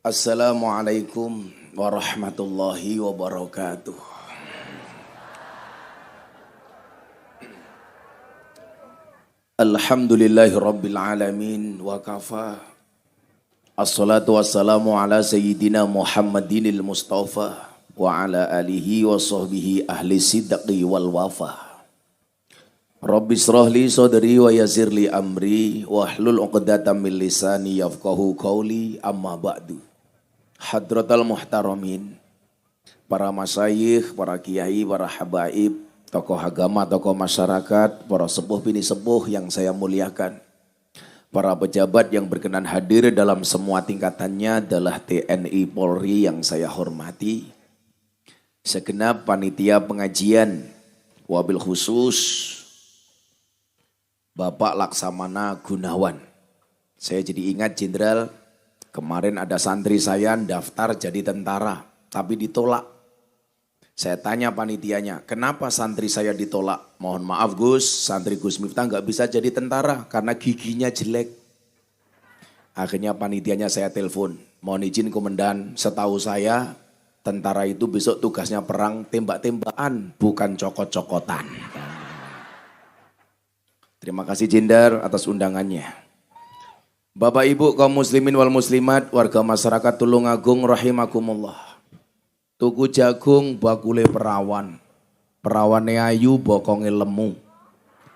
Assalamualaikum warahmatullahi wabarakatuh. Alhamdulillahi rabbil alamin wa kafa. Assalatu wassalamu ala sayyidina Muhammadinil Mustafa wa ala alihi wa sahbihi ahli sidqi wal wafa. Rabbi israh li sadri wa yassir li amri wahlul 'uqdatam min lisani yafqahu qawli amma ba'du. Hadratal muhtaramin, para masyayikh, para kiai, para habaib, tokoh agama, tokoh masyarakat, para sepuh bini sepuh yang saya muliakan. Para pejabat yang berkenan hadir dalam semua tingkatannya adalah TNI Polri yang saya hormati. Segenap panitia pengajian, wabil khusus Bapak Laksamana Gunawan. Saya jadi ingat Jenderal, kemarin ada santri saya daftar jadi tentara, tapi ditolak. Saya tanya panitianya, kenapa santri saya ditolak? Mohon maaf Gus, santri Gus Miftah nggak bisa jadi tentara karena giginya jelek. Akhirnya panitianya saya telepon, mohon izin komandan, setahu saya tentara itu besok tugasnya perang tembak-tembakan, bukan cokot-cokotan. Terima kasih Jenderal atas undangannya. Bapak Ibu kaum muslimin wal muslimat, warga masyarakat Tulungagung rahimakumullah. Tuku jagung bakule perawan, perawane ayu bokonge lemu.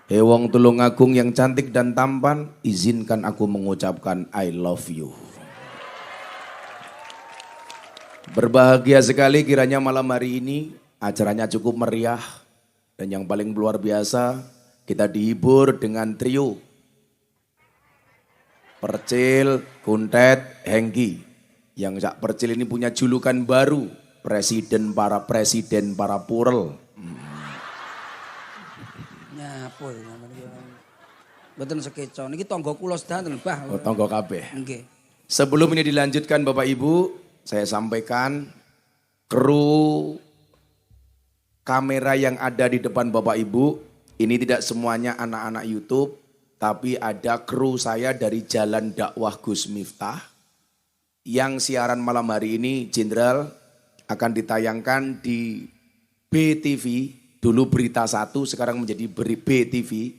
Hewong Tulungagung yang cantik dan tampan, izinkan aku mengucapkan I love you. Berbahagia sekali kiranya malam hari ini, acaranya cukup meriah. Dan yang paling luar biasa, kita dihibur dengan trio Percil, Kuntet, Hengki. Yang Cak Percil ini punya julukan baru, presiden para purel. Nyapa namanya. Mboten sekeco. Niki tangga kula sedanten, Mbah. Oh, tangga kabeh. Nggih. Sebelum ini dilanjutkan Bapak Ibu, saya sampaikan kru kamera yang ada di depan Bapak Ibu, ini tidak semuanya anak-anak YouTube, tapi ada kru saya dari Jalan Dakwah Gus Miftah. Yang siaran malam hari ini Jenderal akan ditayangkan di BTV, dulu Berita 1, sekarang menjadi BTV.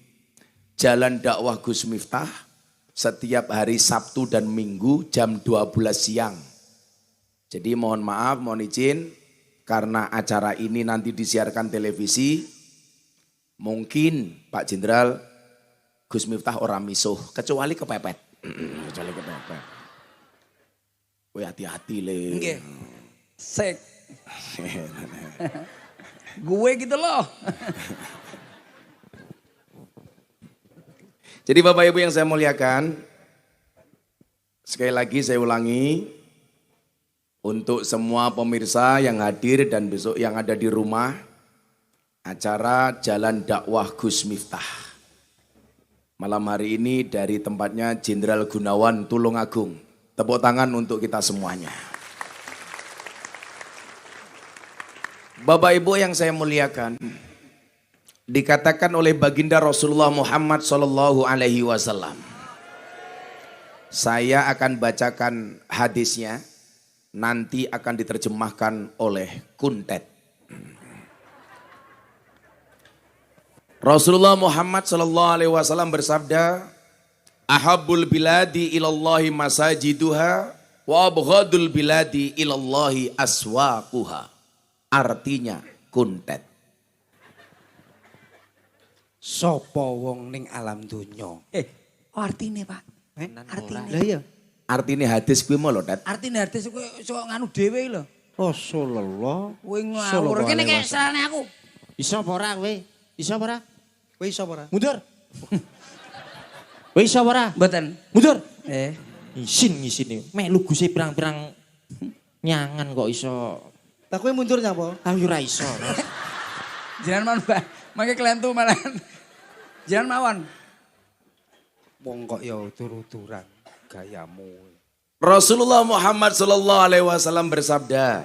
Jalan Dakwah Gus Miftah, setiap hari Sabtu dan Minggu jam 12 siang. Jadi mohon maaf, mohon izin, karena acara ini nanti disiarkan televisi, mungkin Pak Jenderal Gus Miftah orang misuh, kecuali kepepet. Kecuali kepepet. Woi hati-hati le. Nggih. Sek. Gue gitu loh. Jadi Bapak Ibu yang saya muliakan, sekali lagi saya ulangi, untuk semua pemirsa yang hadir dan besok yang ada di rumah, acara Jalan Dakwah Gus Miftah. Malam hari ini dari tempatnya Jenderal Gunawan Tulungagung. Tepuk tangan untuk kita semuanya. Bapak Ibu yang saya muliakan, dikatakan oleh baginda Rasulullah Muhammad SAW. Saya akan bacakan hadisnya, nanti akan diterjemahkan oleh Kuntet. Rasulullah Muhammad SAW bersabda, Ahabbul biladi ilallahi masajiduha wa abghadul biladi ilallahi aswaquha. Artinya Kuntet. Sopo wong ning alam donya. Artine, Pak. Artine. Lah iya. Artine hadis kuwi mau lho, Tet. Artine hadis kowe iso nganu dhewe lho. Rasulullah. Kowe ngawur kene kek salane aku. Iso apa ora kowe? Iso apa ora? Kowe iso ora? Mundur. Kowe iso apa ora? Mboten. Mundur. Isin Ngisine. Melu guse pirang-pirang nyangan kok iso. Tak kowe mundur nyapa? Aku ora iso. Jangan man, Mbak. Mangke kelentu malahan. Jangan mawon. Wong kok ya tur-turan gayamu. Rasulullah Muhammad SAW bersabda,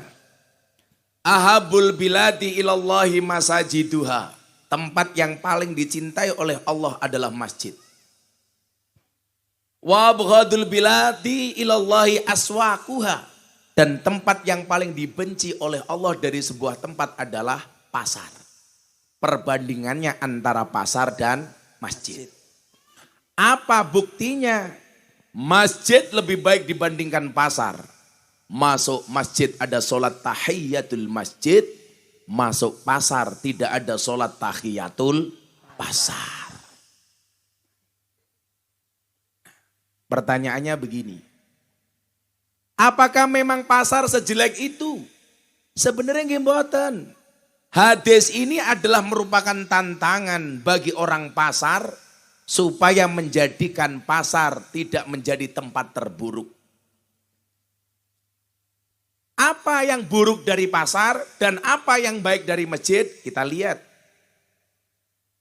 Ahabul biladi ilallahi masajiduha. Tempat yang paling dicintai oleh Allah adalah masjid. Wa abghadul biladi ilallahi aswaquha. Dan tempat yang paling dibenci oleh Allah dari sebuah tempat adalah pasar. Perbandingannya antara pasar dan masjid. Apa buktinya? Masjid lebih baik dibandingkan pasar. Masuk masjid ada sholat tahiyatul masjid. Masuk pasar tidak ada sholat tahiyatul pasar. Pertanyaannya begini. Apakah memang pasar sejelek itu? Sebenarnya nggih mboten. Hadis ini adalah merupakan tantangan bagi orang pasar supaya menjadikan pasar tidak menjadi tempat terburuk. Apa yang buruk dari pasar dan apa yang baik dari masjid? Kita lihat.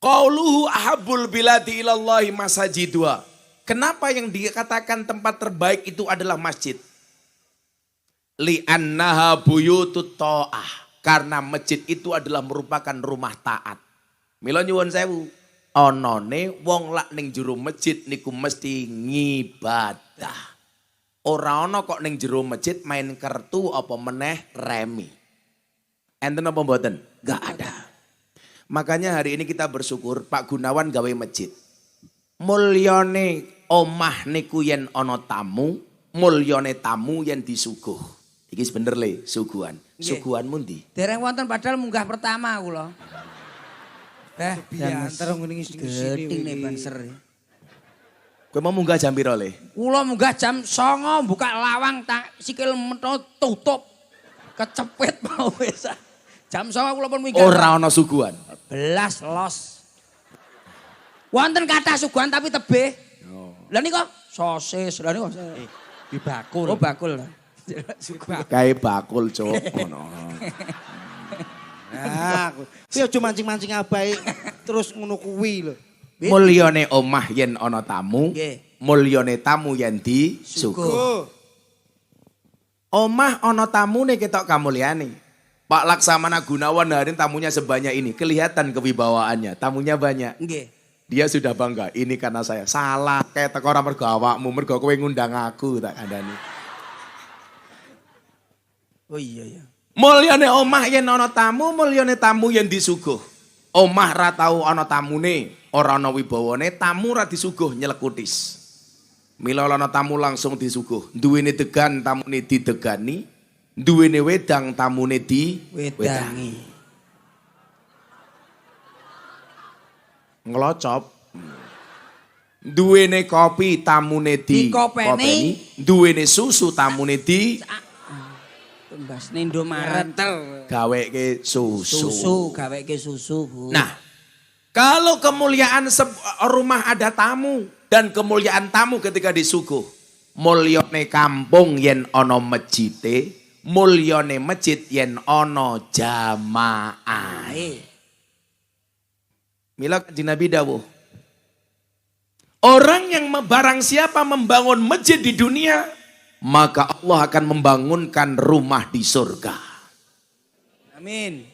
Qauluhu ahabbul biladi ilallahi masajidua. Kenapa yang dikatakan tempat terbaik itu adalah masjid? Li'annaha buyutut ta'ah. Karena masjid itu adalah merupakan rumah taat. Mila nyuwun sewu. Onone wong lak ning jero masjid niku mesti ngibadah. Ora ana kok ning jero masjid main kertu apa meneh remi. Enten apa mboten? Enggak ada. Makanya hari ini kita bersyukur Pak Gunawan gawe masjid. Mulyane omah niku yen ana tamu, mulyane tamu yen disuguh. Iki bener le, suguhan. Suguhan mundi. Dereng wonten padahal munggah pertama kula. Biantar ngene iki Geting nih banser. Kowe mau munggah jam piro le? Kula munggah jam 09.00 buka lawang sikil metho tutup. Kecepet mau wis. Jam 09.00 kula pun munggah. Ora ana suguhan. Belas los. Wonten kathah suguhan tapi tebih. Lah niku sosis, lah niku. Di bakul. Oh bakul. Kae bakul cuk ngono. Nah, kuwi aja mancing-mancing abahe terus ngono kuwi lho. Mulyane omah yen ana tamu, Nggih. mulyane tamu yen disuguh. Omah ana tamune ketok kamulyane. Pak Laksamana Gunawan hari ini tamunya sebanyak ini, kelihatan kewibawaannya, tamunya banyak. Nggih. Dia sudah bangga, ini karena saya. Salah, kayak teko ora mergo awakmu, mergo kowe ngundang aku tak kandhani. Oh iya. Mulyane omah yen ana tamu, mulyane tamu yen disuguh. Omah ra tau ana tamune, ora ana wibawane, tamu ra disuguh nyelekutis. Mila ana tamu langsung disuguh. Duwene degan tamune didegani, duwene wedang tamune Wedangi. Ngelocop. Duwene kopi tamune Dikopeni. duwene susu tamune Tembas Indomaret. gaweke susu. Susu, gaweke susu, Bu. Nah, kalau kemuliaan rumah ada tamu dan kemuliaan tamu ketika disuguh, mulyane kampung yen ana masjide, mulyane masjid yen ana jamaah. Mila kanjeng Nabi dawuh, orang yang barang siapa membangun masjid di dunia, maka Allah akan membangunkan rumah di surga. Amin.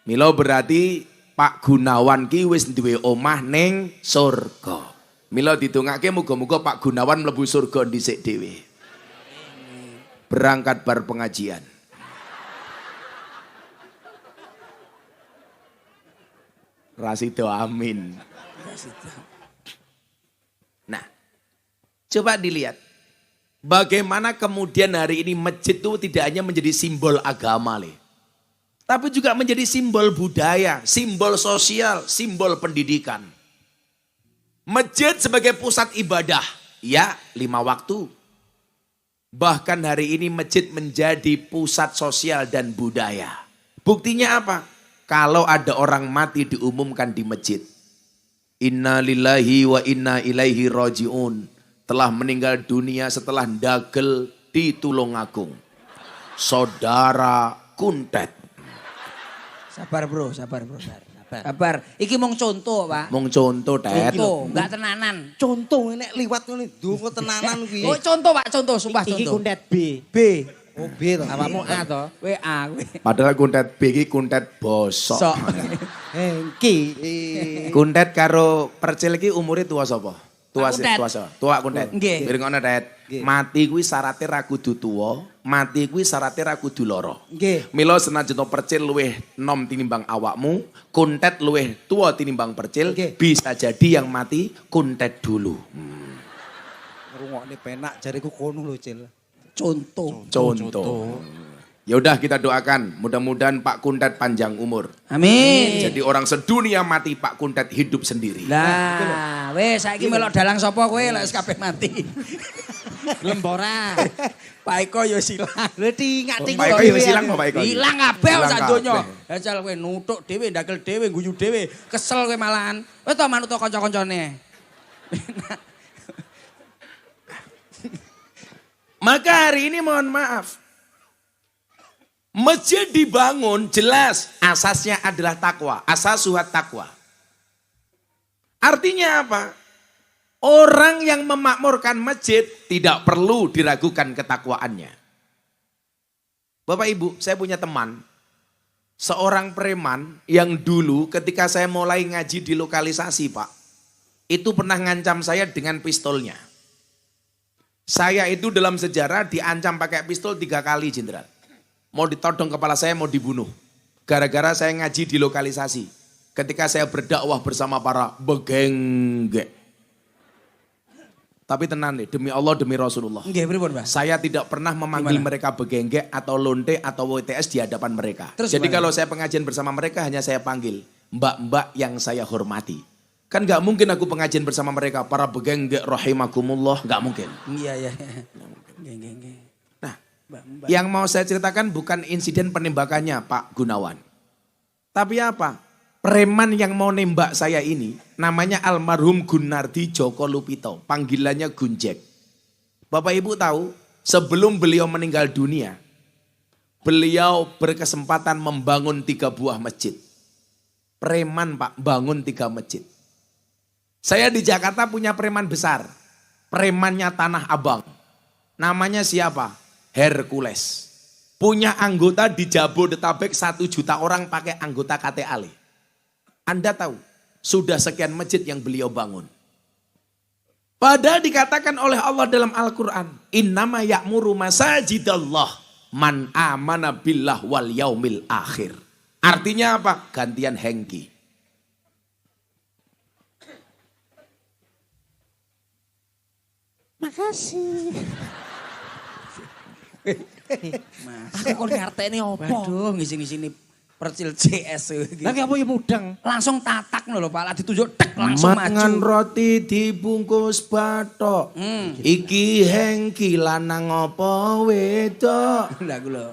Milo berarti Pak Gunawan ki wis duwe omah ning surga. Milo ditungake muga-muga Pak Gunawan mlebu surga dhisik dhewe. Berangkat bar pengajian. Rasido amin. Nah, coba dilihat. Bagaimana kemudian hari ini masjid itu tidak hanya menjadi simbol agama, tapi juga menjadi simbol budaya, simbol sosial, simbol pendidikan. Masjid sebagai pusat ibadah, ya 5 waktu. Bahkan hari ini masjid menjadi pusat sosial dan budaya. Buktinya apa? Kalau ada orang mati diumumkan di masjid. Inna lillahi wa inna ilaihi raji'un. Telah meninggal dunia setelah ndagel di Tulungagung. Saudara Kuntet. Sabar bro. Sabar. Iki mung contoh, Pak. Mung contoh, Tet. Contoh, enggak tenanan. Contoh nek liwat ngene ndonga tenanan kuwi. Oh contoh Pak, contoh, sumpah Iki contoh. kundet B. B. Oh, B to. Awakmu A to. WA. Padahal Kuntet B iki Kuntet bosok. Sok. Hengki. Kuntet karo Percil iki umure tua sapa? Tua Kuntet. tua kuntet. Nggih. Piring ngono, Det. Nggih. Mati kuwi syaratnya ra kudu tuwa, mati kuwi syaratnya ra kudu lara. Nggih. Mila senajan to percil luwih nom tinimbang awakmu, kuntet luwih tua tinimbang percil, Nggih. bisa jadi yang mati kuntet dulu. Ngrungokne penak jariku kono lho, Cil. Contoh. Contoh. Ya udah kita doakan, mudah-mudahan Pak Kuntet panjang umur. Amin. Jadi orang sedunia mati, Pak Kuntet hidup sendiri. Lah, wes saiki melok dalang sapa kowe lek wis kabeh mati. Lembora. Pak Eko yo silang. Lho tingak-tingak. Pak Eko ya wis ilang Pak Eko. Hilang kabeh Hilang sak donya. kabeh. Hajal kowe nutuk dhewe, ndakel dhewe, guyu dhewe, kesel kowe malahan. Wes to manut kanca-kancane. Maka hari ini mohon maaf. Masjid dibangun jelas asasnya adalah takwa. Asasuhat takwa. Artinya apa? Orang yang memakmurkan masjid tidak perlu diragukan ketakwaannya. Bapak Ibu, saya punya teman. Seorang preman yang dulu ketika saya mulai ngaji di lokalisasi Pak. Itu pernah ngancam saya dengan pistolnya. Saya itu dalam sejarah diancam pakai pistol 3 kali jenderal. Mau ditodong kepala saya, mau dibunuh. Gara-gara saya ngaji di lokalisasi. Ketika saya berdakwah bersama para begengge. Tapi tenang nih, demi Allah, demi Rasulullah. Nggih, pripun, Mbah? Saya tidak pernah memanggil Gimana? mereka begengge atau lonte atau WTS di hadapan mereka. Terus Jadi gimana? kalau saya pengajian bersama mereka hanya saya panggil mbak-mbak yang saya hormati. Kan gak mungkin aku pengajian bersama mereka, para begengge rahimakumullah, gak mungkin. Iya, iya. Nggih. Nah, Mbak. yang mau saya ceritakan bukan insiden penembakannya Pak Gunawan. Tapi apa? Preman yang mau nembak saya ini namanya almarhum Gunardi Joko Lupito. Panggilannya Gunjek. Bapak Ibu tahu sebelum beliau meninggal dunia. Beliau berkesempatan membangun 3 buah masjid. Preman Pak bangun 3 masjid. Saya di Jakarta punya preman besar. Premannya Tanah Abang. Namanya siapa? Hercules. Punya anggota di Jabodetabek 1 juta orang pakai anggota KTAL. Anda tahu, sudah sekian masjid yang beliau bangun. Padahal dikatakan oleh Allah dalam Al-Quran. Innama ya'muru masajidallah man amana billah wal yaumil akhir. Artinya apa? Gantian hengki. Makasih. Mas. Aku kon ngerteni opo? Waduh, ngisi-ngisini percil CS iki. Lagi apa ya mudeng? Langsung tatak lho Pak, lah ditunjuk tek langsung Mangan maju. roti dibungkus bathok. Iki hengki lanang apa wedok? Lah aku lho.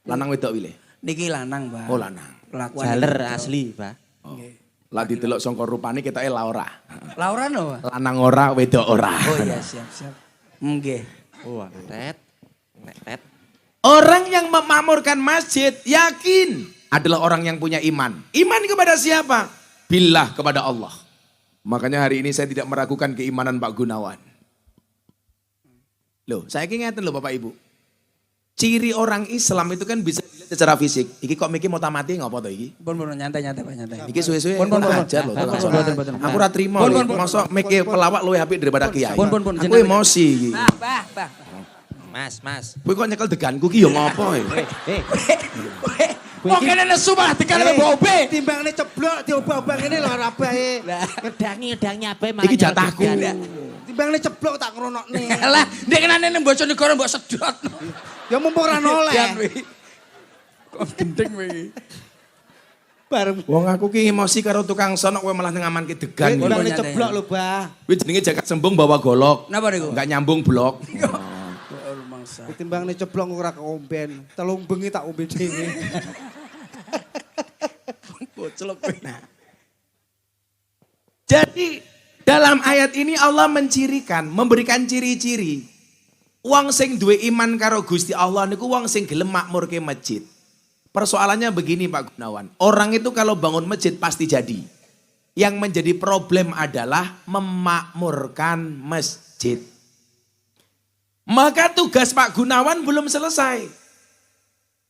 Lanang wedok wile. Niki lanang, Mbak. Oh lanang. Kelakuan Jaler iki. asli, Pak. Nggih. Lah didelok sangka rupane ketoke la ora. Laura no, Pak? Lanang ora, wedok ora. Oh iya, siap. Nggih. Wah, tet. Tet. Orang yang memakmurkan masjid yakin adalah orang yang punya iman. Iman kepada siapa? Billah, kepada Allah. Makanya hari ini saya tidak meragukan keimanan Pak Gunawan. Loh, saya ingatkan loh Bapak Ibu. Ciri orang Islam itu kan bisa dilihat secara fisik. Iki kok mikir mau tamati ngapa to iki? Pun nyantai Pak, nyantai. Iki suwe-suwe Pun, ajar loh. Pun, langsung. boten. Aku ora trimo lho. Mosok mikir pelawak luwih apik daripada kiai. Pun, Aku jenengan- emosi iki. Bah. Mas. Kowe kok nyekel deganku ki ya ngopo e? Kok kene nesu malah dikane bobe. Timbangne ceblok diobah-obah ngene lho ora bae. Ngedangnya apa malah Iki jatahku. Timbangne ceblok tak ngrunokne. Lah, ndek kenane ning Bojonegoro mbok sedot. Ya mumpung ora noleh. Kok gendeng kowe. Bareng Wong aku ki emosi karo tukang sono kowe malah ngamanke degan. iki. timbangne nyantai. ceblok lho, Bah. Kuwi jenenge jaket sembung bawa golok. Napa niku? Enggak nyambung blok. Mangsa. Timbangne ceblok ora keomben. Telung bengi tak ombe dhewe. Boclok kowe. Jadi dalam ayat ini Allah mencirikan, memberikan ciri-ciri. Wong sing duwe iman karo Gusti Allah niku wong sing gelem makmurke masjid. Persoalannya begini Pak Gunawan. Orang itu kalau bangun masjid pasti jadi. Yang menjadi problem adalah memakmurkan masjid. Maka tugas Pak Gunawan belum selesai.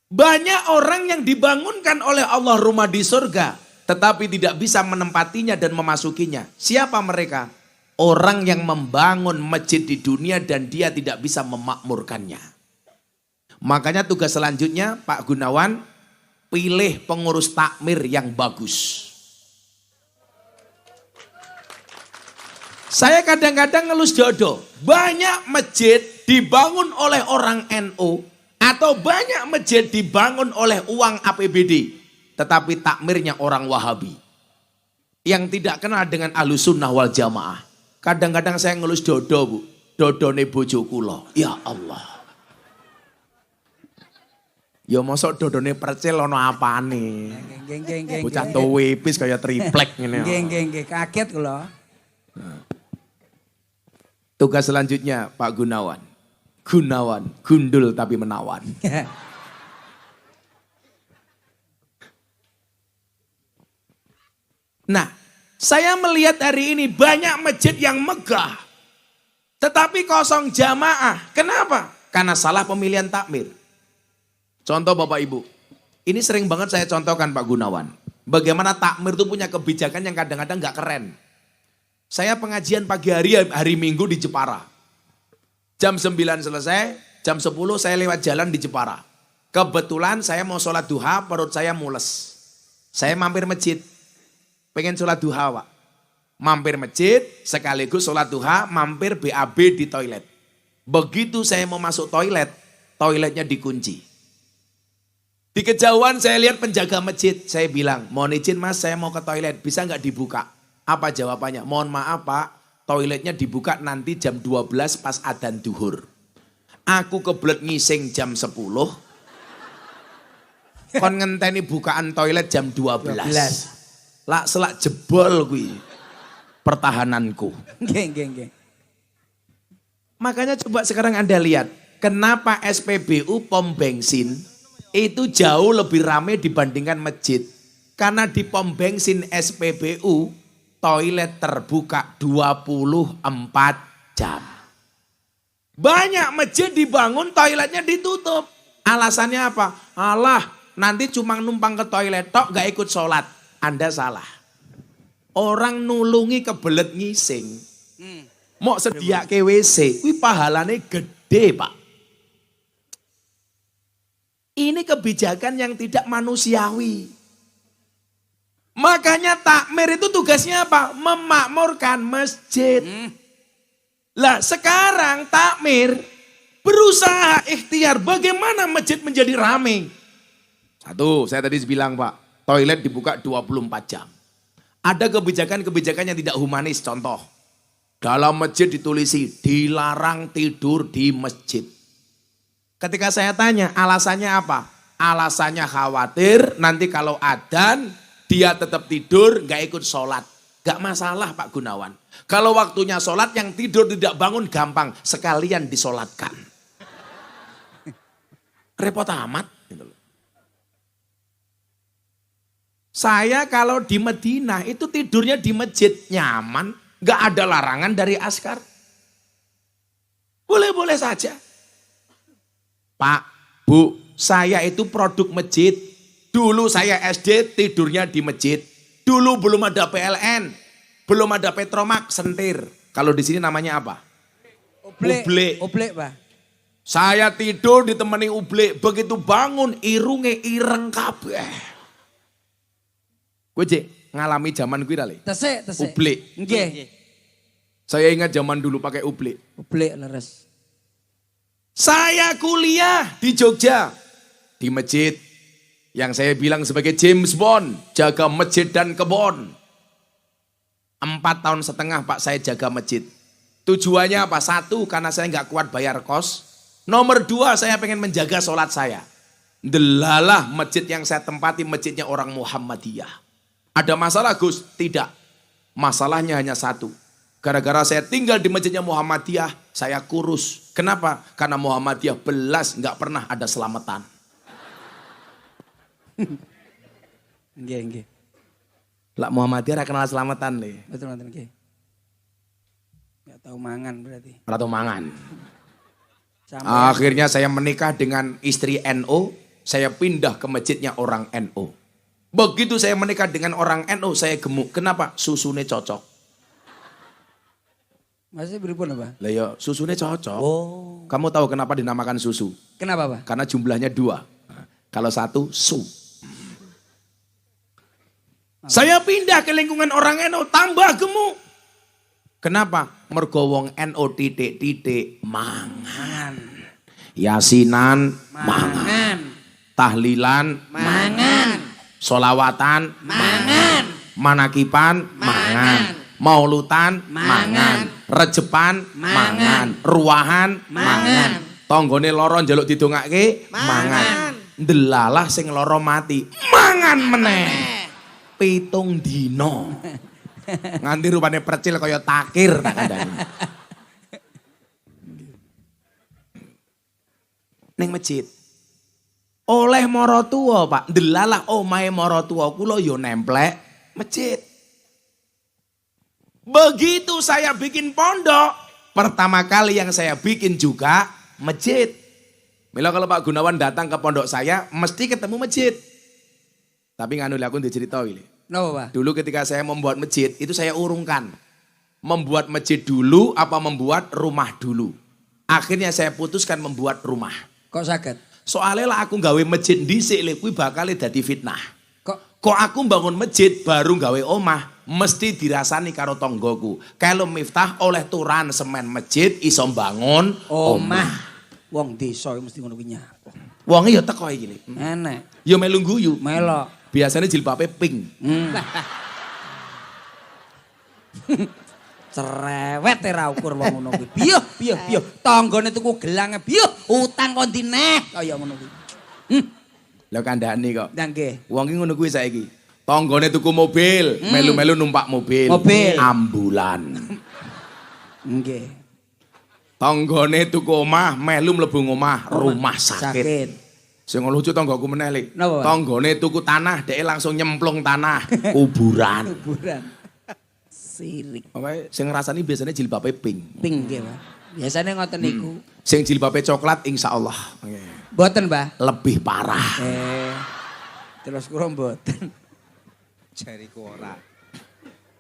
Banyak orang yang dibangunkan oleh Allah rumah di surga, tetapi tidak bisa menempatinya dan memasukinya. Siapa mereka? orang yang membangun masjid di dunia dan dia tidak bisa memakmurkannya. Makanya tugas selanjutnya Pak Gunawan, pilih pengurus takmir yang bagus. Saya kadang-kadang ngelus dodo, banyak masjid dibangun oleh orang NU atau banyak masjid dibangun oleh uang APBD, tetapi takmirnya orang Wahabi yang tidak kenal dengan Ahlussunnah wal Jamaah. Kadang-kadang saya ngelus dodo, Bu, dodone bojo kula. Ya Allah. Ya mosok dodone percil ono apane. Nggih. Bocah tuwe pis kaya triplek ngene. Nggih, kaget kula. Tugas selanjutnya Pak Gunawan. Gunawan, gundul tapi menawan. Nah, saya melihat hari ini banyak masjid yang megah. Tetapi kosong jamaah. Kenapa? Karena salah pemilihan takmir. Contoh Bapak Ibu, ini sering banget saya contohkan Pak Gunawan. Bagaimana takmir itu punya kebijakan yang kadang-kadang gak keren. Saya pengajian pagi hari Minggu di Jepara. Jam 9 selesai, jam 10 saya lewat jalan di Jepara. Kebetulan saya mau sholat duha, perut saya mules. Saya mampir masjid, pengen sholat duha Pak. Mampir masjid, sekaligus sholat duha, mampir BAB di toilet. Begitu saya mau masuk toilet, toiletnya dikunci. Di kejauhan saya lihat penjaga masjid, saya bilang, mohon izin Mas, saya mau ke toilet, bisa nggak dibuka? Apa jawabannya? Mohon maaf Pak, toiletnya dibuka nanti jam 12 pas adzan duhur. Aku kebelet ngising jam 10, kon ngenteni bukaan toilet jam 12. Lak selak jebol kuwi pertahananku. Nggih. Makanya coba sekarang Anda lihat, kenapa SPBU pom bensin itu jauh lebih ramai dibandingkan masjid. Karena di pom bensin SPBU, toilet terbuka 24 jam. Banyak masjid dibangun, toiletnya ditutup. Alasannya apa? Alah, nanti cuma numpang ke toilet tok, gak ikut sholat. Anda salah. Orang nulungi kebelet ngising. Mau sedia ke WC, wih pahalane gede Pak. Ini kebijakan yang tidak manusiawi. Makanya takmir itu tugasnya apa? Memakmurkan masjid. Lah sekarang takmir berusaha ikhtiar bagaimana masjid menjadi ramai. Satu, saya tadi bilang Pak, toilet dibuka 24 jam. Ada kebijakan-kebijakan yang tidak humanis, contoh. Dalam masjid ditulisi, dilarang tidur di masjid. Ketika saya tanya, alasannya apa? Alasannya khawatir nanti kalau adzan dia tetap tidur, gak ikut sholat. Gak masalah Pak Gunawan. Kalau waktunya sholat yang tidur tidak bangun gampang. Sekalian disolatkan. Repot amat. Saya kalau di Madinah itu tidurnya di masjid. Nyaman. Gak ada larangan dari askar. Boleh-boleh saja. Pak, Bu, saya itu produk masjid. Dulu saya SD tidurnya di masjid. Dulu belum ada PLN, belum ada Petromak, sentir. Kalau di sini namanya apa? Oblek, Pak. Saya tidur ditemani ublek, begitu bangun irunge ireng kabeh. Kowe Cik, ngalami zaman kuwi ta, Le? Tesik. Ublek. Nggih. Saya ingat zaman dulu pakai ublek. Oblek leres. Saya kuliah di Jogja, di masjid yang saya bilang sebagai James Bond, jaga masjid dan kebon. 4,5 tahun Pak saya jaga masjid. Tujuannya apa? Satu, karena saya nggak kuat bayar kos. Nomor 2, saya pengen menjaga sholat saya. Delalah masjid yang saya tempati masjidnya orang Muhammadiyah. Ada masalah Gus? Tidak. Masalahnya hanya satu. Gara-gara saya tinggal di masjidnya Muhammadiyah, saya kurus. Kenapa? Karena Muhammadiyah belas nggak pernah ada selamatan. Nggih. Lah Muhammadiyah ra kenal selamatan nih. Betul nggih. Enggak tahu mangan berarti. Ora tau mangan. Sampai Akhirnya saya menikah dengan istri NU, saya pindah ke masjidnya orang NU. Begitu saya menikah dengan orang NU, saya gemuk. Kenapa? Susune cocok. Maksudnya pripun apa? Lah ya susunya cocok. Oh. Kamu tahu kenapa dinamakan susu? Kenapa, Pak? Karena jumlahnya 2. Kalau 1 su. Saya pindah ke lingkungan orang NU tambah gemuk. Kenapa? Mergo wong NU titik-titik mangan. Yasinan mangan. Tahlilan Mangan. solawatan Mangan. manakipan mangan. Maulutan mangan. Rejepan mangan. Ruahan mangan. Tonggone loro njaluk didongake mangan. Ndelalah sing loro mati mangan meneh. 7 dino. Nganti rupane percil kaya takir tak kandhani. Ning masjid. Oleh mara tuwa, Pak. Ndelalah omahe mara tuwa kula ya nemplek masjid. Begitu saya bikin pondok, pertama kali yang saya bikin juga masjid. Mila kalau Pak Gunawan datang ke pondok saya, mesti ketemu masjid. Tapi nganu aku dicerita ini. Kenapa, Pak? Dulu ketika saya membuat masjid, itu saya urungkan. Membuat masjid dulu apa membuat rumah dulu. Akhirnya saya putuskan membuat rumah. Kok sakit? Soalnya lah aku gawe masjid dhisik lho kuwi bakal dadi fitnah. Kok Aku bangun masjid baru gawe omah, mesti dirasani karo tonggoku. Kalau Miftah oleh turan semen masjid iso bangun omah. Wong desa mesti ngono kuwi nyapo. Wonge ya teko iki lho. Enek. Ya melu guyu. Melok. Biasanya jilbabe pink. Cerewet ra ukur wong ngono kuwi. Piye. Tanggane tuku gelang piye? Utang kon dineh kaya ngono kuwi. Lah kandhani kok. Nang nggih. Wong iki ngono kuwi saiki. Tanggane tuku mobil, melu-melu numpak mobil. Mobil. Ambulan. Nggih. Tanggane tuku omah, melu mlebu omah, rumah sakit. Sing lucu tanggoku meneh, Lik. Napa, Pak? Tanggane tuku tanah, dhek langsung nyemplung tanah, kuburan. Kuburan. Sirik. Pokoke sing ngrasani biasanya jilbabe pink. Ping nggih, Pak. Biasane ngoten niku. Sing jilbabe coklat insyaallah Mboten, Pak. lebih parah. Terus kula mboten. Jariku ora.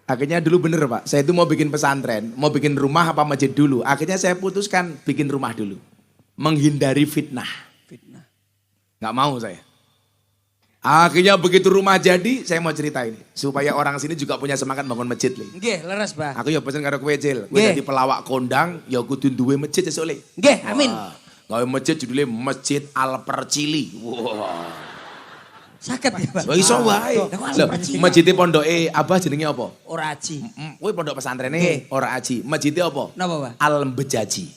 Akhirnya dulu bener Pak, saya itu mau bikin pesantren, mau bikin rumah apa masjid dulu. Akhirnya saya putuskan bikin rumah dulu. Menghindari fitnah. Fitnah. Nggak mau saya. Akhirnya begitu rumah jadi, saya mau cerita ini. Supaya orang sini juga punya semangat bangun masjid. Nggih, leres, Pak. Aku ya pesen karo kowe Cil. Kowe Nggih. dadi pelawak kondang, ya kudu duwe masjid esuk Le. Nggih, amin. Gawe masjid judulnya Masjid Al Percili. Wah. Sakit ya, Pak. Wah iso wae. Lho, masjid pondoke Abah jenenge apa? Ora aji. Kowe pondok pesantren Nggih. ora aji. Masjidnya apa? Napa, Pak? Al Bejaji.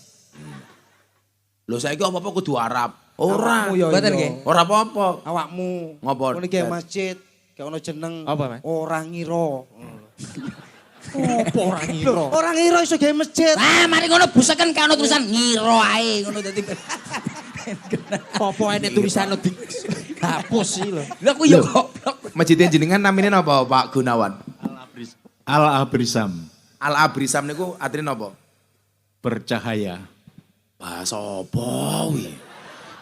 Lho saiki apa-apa kudu Arab. Ora. Awakmu ya, Mboten iya. nggih. Ora apa-apa. Awakmu. Ngopo? Ngono iki masjid, gak ono jeneng. Apa, Mas? Ora ngira. Apa ora ngira? Ora ngira iso gawe masjid. Ah, mari ngono buseken kano tulisan ngiro ae ngono dadi. Apa enek tulisan di hapus sih lho. Lah ku yo goblok. Masjidnya jenengan namanya apa Pak Gunawan? Al-Abrisam, Al Abrisam niku artine napa? bercahaya. Bahasa apa kuwi?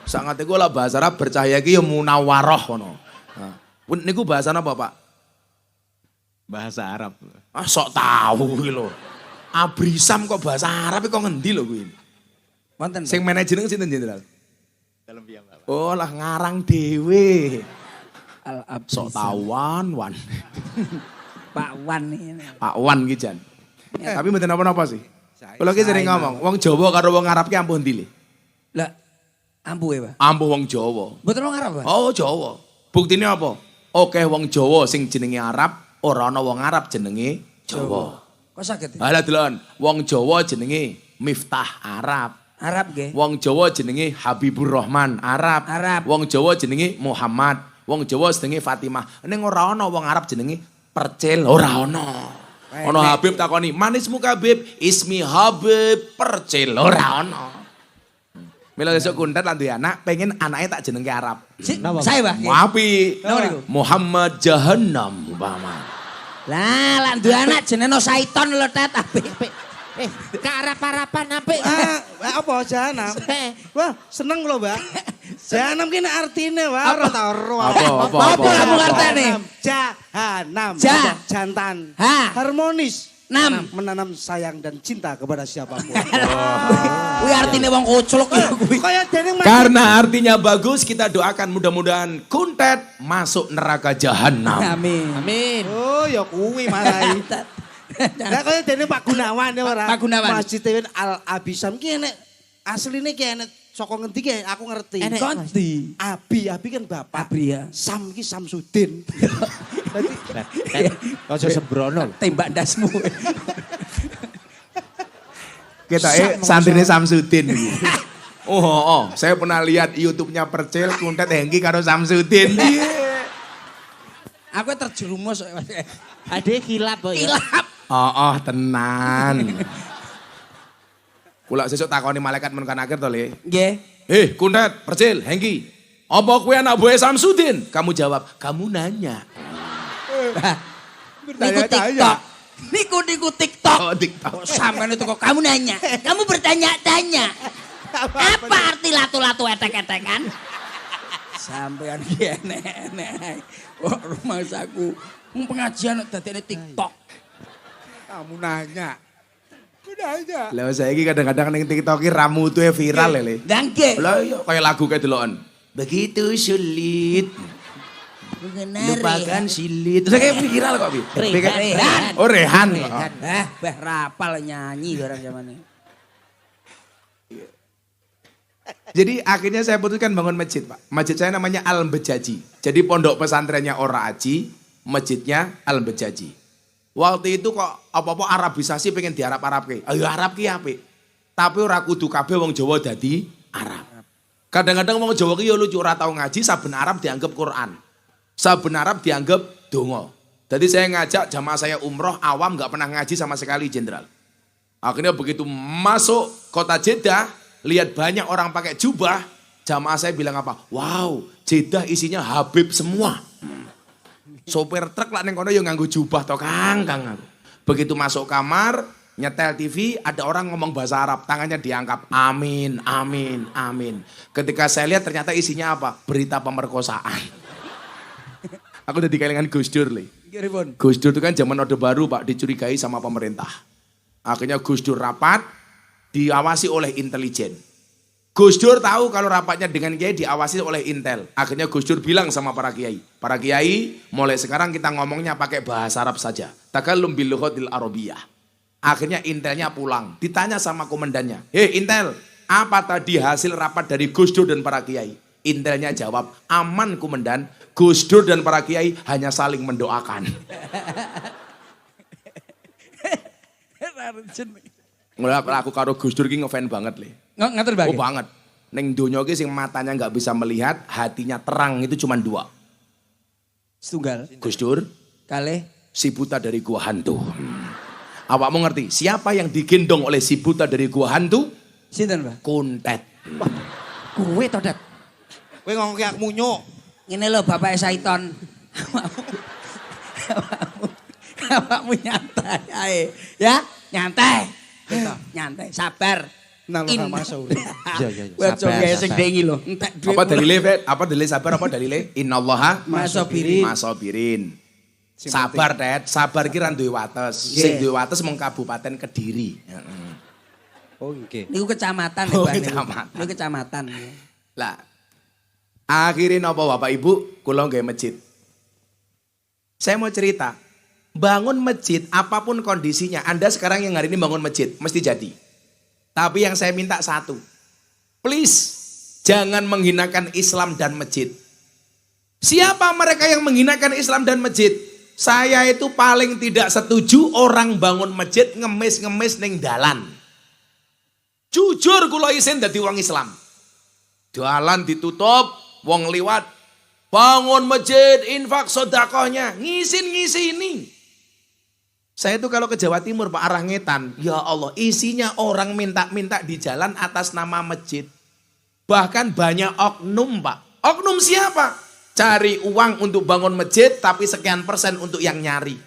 Sangat iku lah bahasa Arab bercahaya iki ya munawwarah ngono. Nah, niku bahasa apa, Pak? Bahasa Arab. Ah sok tahu kuwi lho. Abrisam kok bahasa Arab kok ngendi lho kuwi? Wonten. Sing manajer sinten jenderal? Dalam diam Bapak. Oh lah ngarang dhewe. Al Abdi. Sok tawan wan. Pak Wan ini. Pak Wan ki jan. Tapi mboten napa-napa sih. Kalau ki sering ngomong, wong Jawa karo wong Arab ki ampuh ndi le? Lah ampuh ya, Pak. Ampuh wong Jawa. Mboten wong Arab, Pak. Oh Jawa. Buktine apa? Oke wong Jawa sing jenenge Arab, ora ana wong Arab jenenge Jawa. Kok sakit ya? Halah delon, wong Jawa jenenge Miftah Arab. Arab nggih. Wong Jawa jenenge Habibur Rahman Arab. Arab. Wong Jawa jenenge Muhammad. Wong Jawa jenenge Fatimah. Ning ora ana wong Arab jenenge Percil, ora ana. Ana Habib takoni, "Manismu Habib?" "Ismi Habib Percil." Ora ana. Mila besok kuntet lan duwe anak, pengen anaknya tak jenenge Arab. Saya, Pak. nggih. Wapi. Napa niku? Muhammad Jahannam umpama. Lah, lan duwe anak jenenge Saiton lho, Tet. Apik. Kearap-arapan apik. Apa jahanam? Wah, seneng lho, Mbak. Jahanam ki nek artine wae ora ta ora. Apa kamu ngerteni? Jahanam. Ja. Jantan. Ha. Harmonis. 6. Menanam sayang dan cinta kepada siapapun. Kuwi artine wong koclok ya kuwi. Kaya dene Karena artinya bagus, kita doakan mudah-mudahan Kuntet masuk neraka jahanam. Amin. Amin. Oh ya kuwi marai. Lah kaya dene Pak Gunawan ya ora. Pak Gunawan. Masjid Al Abisam ki enek asline ki enek saka ngendi ki aku ngerti. Enek. Kondi. Abi kan bapak. Abri ya. Sam ki Samsudin. Ojo sembrono. Tembak dasmu. Kita santrine Samsudin. Oh, saya pernah lihat YouTube-nya Percil, Kuntet Hengki karo Samsudin. Aku terjerumus. Ade kilap kok ya. Ilap. Tenan. Kula sesuk takoni malaikat men kan akhir to, Le. Nggih. Kuntet, Percil, Hengki. Apa kowe anak buah Samsudin? Kamu jawab, kamu nanya. Niku TikTok. Niku TikTok. Oh, TikTok. Oh, sampean itu kok kamu nanya. Kamu bertanya-tanya. Apa arti latu-latu etek-etekan? Sampean ki enek-enek. Kok rumah saku pengajian dadene TikTok. Kamu nanya. Lah saiki kadang-kadang ning TikTok ki ramu tuh viral Le. Lah nggih. Lah iya kayak lagu kayak deloken. Begitu sulit. Lupakan silit. Terus kayak viral kok, Bi. Rehan. Oh, Rehan. Bah rapal nyanyi orang zamane. Jadi akhirnya saya putuskan bangun masjid, Pak. Masjid saya namanya Al-Bejaji. Jadi pondok pesantrennya Ora Aji, masjidnya Al-Bejaji. Waktu itu kok apa-apa Arabisasi pengen diarab-arabke. Ayo Arab ki apik. Tapi ora kudu kabeh wong Jawa dadi Arab. Kadang-kadang wong Jawa ki yo lucu ora tau ngaji, saben Arab dianggap Quran. Saben Arab dianggap dongo. Jadi saya ngajak jamaah saya umroh awam nggak pernah ngaji sama sekali jenderal. Akhirnya begitu masuk kota Jeddah, lihat banyak orang pakai jubah, jamaah saya bilang apa? Wow, Jeddah isinya Habib semua. Sopir truk lah neng kono yang nganggo jubah toh Kang. Begitu masuk kamar, nyetel TV, ada orang ngomong bahasa Arab, tangannya diangkat, amin, amin, amin. Ketika saya lihat ternyata isinya apa? Berita pemerkosaan. Aku udah dikelingan Gus Dur, Le. Gus Dur itu kan zaman Orde Baru, Pak, dicurigai sama pemerintah. Akhirnya Gus Dur rapat, diawasi oleh intelijen. Gus Dur tahu kalau rapatnya dengan kiai diawasi oleh intel. Akhirnya Gus Dur bilang sama para kiai, mulai sekarang kita ngomongnya pakai bahasa Arab saja. Takallum bil lughatil arabiyyah. Akhirnya intelnya pulang, ditanya sama komandannya, "Hei intel, apa tadi hasil rapat dari Gus Dur dan para kiai?" Intelnya jawab, "Aman komandan, Gus Dur dan para kiai hanya saling mendoakan." Mulai aku karo Gus Dur ki ngefan banget, Le. Ngatur bae. Oh banget. Neng donya ki sing matanya nggak bisa melihat, hatinya terang itu cuma 2. Setunggal. Gus Dur, Kalih. si buta dari gua hantu. Awakmu ngerti, siapa yang digendong oleh si buta dari gua hantu? Sinten, Pak? Kuntet. Kowe to, Dat. Kowe ngomong ki aku munyuk. Ngene lho Bapak Saiton. Awakmu nyantai ae. Ya, nyantai. Nyantai, sabar. Nang masuk. Iya, iya. Wajo Sabar, gawe sing sabar. dengi lho. Entek dhuwit. Apa dalile, Fet? Apa dalile sabar apa dalile? Innallaha Masobirin. masobirin. Sabar, Tet. Sabar ki ra duwe wates. Sing duwe wates mung Kabupaten Kediri. Heeh. Oh nggih. Niku kecamatan Oh, Pak. kecamatan. Niku kecamatan. Lah, akhirnya napa Bapak Ibu, kula nggawe masjid. Saya mau cerita, bangun masjid apapun kondisinya, Anda sekarang yang hari ini bangun masjid, mesti jadi. Tapi yang saya minta satu, please jangan menghinakan Islam dan masjid. Siapa mereka yang menghinakan Islam dan masjid? Saya itu paling tidak setuju orang bangun masjid ngemis-ngemis ning dalan. Jujur kula isin dadi wong Islam. Dalan ditutup, wong liwat, bangun masjid, infak sedekahnya, ngisin-ngisini. Saya itu kalau ke Jawa Timur Pak arah Ngetan, ya Allah isinya orang minta-minta di jalan atas nama masjid. Bahkan banyak oknum Pak. Oknum siapa? Cari uang untuk bangun masjid tapi sekian persen untuk yang nyari.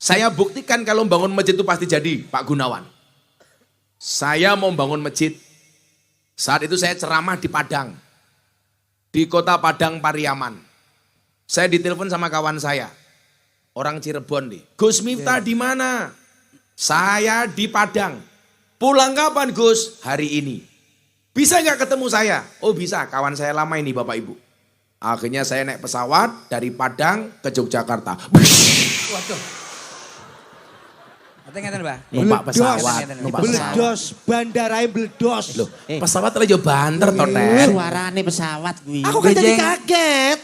Saya buktikan kalau bangun masjid itu pasti jadi Pak Gunawan. Saya mau bangun masjid. Saat itu saya ceramah di Padang. Di kota Padang Pariaman. Saya ditelepon sama kawan saya. Orang Cirebon nih. Gus Miftah di mana? Saya di Padang. Pulang kapan Gus? Hari ini. Bisa nggak ketemu saya? Oh bisa, kawan saya lama ini Bapak Ibu. Akhirnya saya naik pesawat dari Padang ke Yogyakarta. Waduh. Ngeten Mbah. Numpak pesawat, numpak pesawat. Bledos, bandarae bledos. Loh, pesawat lah yo banter to, Nek. Suarane pesawat kuwi. Aku kan jadi Benjing. kaget.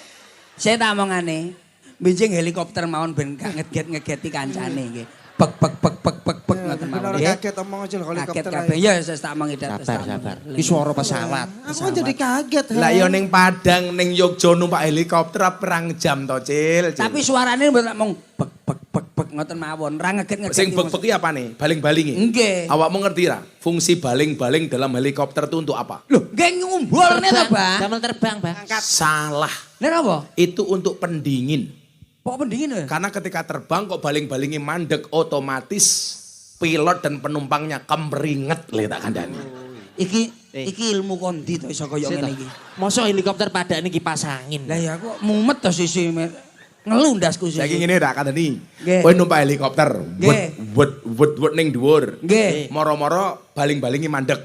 Saya tak omongane. Benjing helikopter mawon ben gak ngegeti kancane nggih. Bek bek bek bek bek bek ngoten mawon. Bener nggih. kaget omong aja lho Kaget helikopter. kabeh. Ya saya tak omongi dat. Sabar. Iki suara pesawat. Aku kan jadi kaget. Lah yo ning Padang ning Yogya numpak helikopter perang jam to, Cil. Tapi suarane mboten mung bek bek bek bek ngoten mawon. Ra ngegeti. Sing bek-bek iki apa nih? Baling-balingi. Nggih. Awakmu ngerti ra? Fungsi baling-baling dalam helikopter itu untuk apa? Loh, nggih ngumbulne to, Bang. Damel terbang, Bang. Salah. Lha napa? Itu untuk pendingin. Kok pendingin ya? Karena ketika terbang kok baling-balingi mandek otomatis pilot dan penumpangnya kemeringet le tak kandhani. Iki ilmu kondi to iso kaya ngene iki. Mosok helikopter pada ini kipas angin. Lah ya kok mumet to sisi ngelundasku sih. Saiki ngene tak kandhani. Nggih. Kowe numpak helikopter, Nggih. wet ning dhuwur. Nggih. Moro-moro baling-balingi mandek.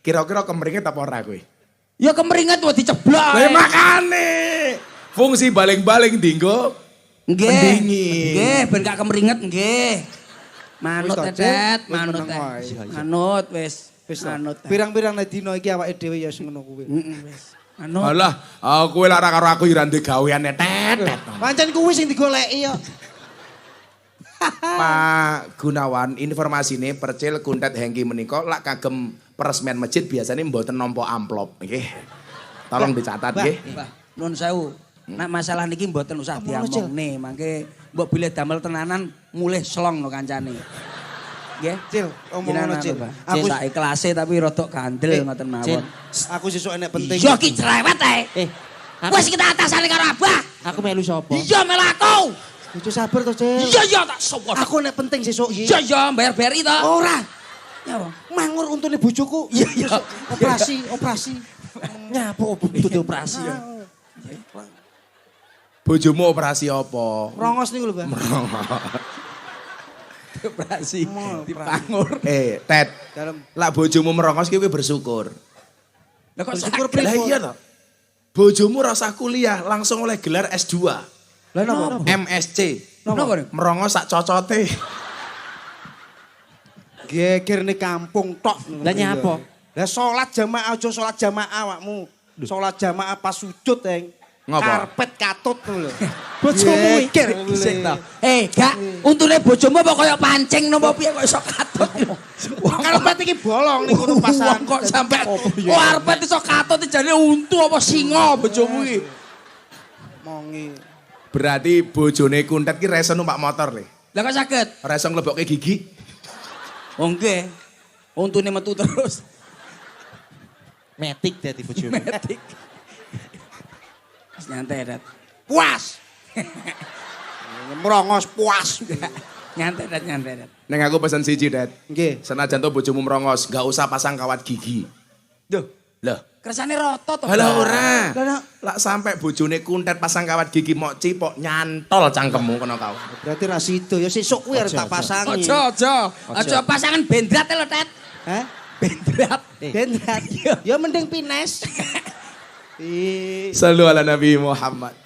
Kira-kira kemeringet apa ora kowe? Ya kemeringet wae diceblok. Lah makane fungsi baling-baling dinggo Nggih. pendingin. Nggih, ben gak kemeringet nggih. Manut Wis, Tetet, Wis, manut meneng wae. Manut wis. Wis Manut. pirang-pirang dina iki awake dhewe ya wis ngono kuwi. Wis. Manut. Alah, kowe lara karo aku ya ndek gawean tetet. Pancen kuwi sing digoleki ya. Pak Gunawan, informasine Percil Kuntet Hengki menika lak kagem peresmian masjid biasanya mboten nampa amplop nggih. Tolong dicatat nggih. Mbah, nuwun sewu. Nek masalah niki mboten usah diamongne, mangke mbok bilih damel tenanan mulih slong no kancane. Nggih. Cil, omong ngono Cil. Aku sak ikhlase tapi rodok gandel ngoten mawon. Aku sesuk enek penting. Iya ki cerewet ae. Aku, Wis kita atasane karo Abah. aku melu sapa? Iya melu aku. Itu sabar to, Cil. Iya tak sopo. Aku enek penting sesuk iki. Iya bayar-bayari to. Ora. Ya apa? Mangur untune bojoku. Iya. Operasi. Nyapo butuh dioperasi ya. Bojomu operasi apa? Rongos niku lho, Bang. Operasi dipangur. Tet, Dalam lak bojomu merongos ki kowe bersyukur. Lah kok bersyukur sakit? Lah iya to. Bojomu rasa kuliah langsung oleh gelar S2. Lah napa? MSc. Napa nih? Merongos sak cocote. Geger ning kampung tok. Lah nyapa? Lah salat jamaah aja salat jamaah awakmu. Salat jamaah pas sujud, Eng. Ngapa? Karpet katut ngono lho. Bojomu Geger Sing to. Gak untune bojomu apa kaya pancing napa piye kok iso katut. Karpet iki bolong ning kono pasan. Kok sampe karpet iso katut jane untu apa singa bojomu iki. Mongi. Berarti bojone Kuntet ki reso numpak motor le. Lah kok saged? Reso nglebokke gigi. Oh nggih. Untune metu terus. Metik dadi bojomu. Metik. Nyantai dat. Puas. Merongos puas. Nyantai dat. Neng aku pesen siji, Det. Nggih. Senajan to bojomu merongos, gak usah pasang kawat gigi. Duh, Lah, kersane roto to. halah ora. Lah, Lak sampai bojone Kuntet pasang kawat gigi mok cipok nyantol cangkemmu kena kau. berarti ra sido ya sesuk kuwi arep tak pasangi. Aja pasangan bendrat lho, Tet. Hah? Bendrat. Bendrat. Ya mending pines. Sallu ala Nabi Muhammad.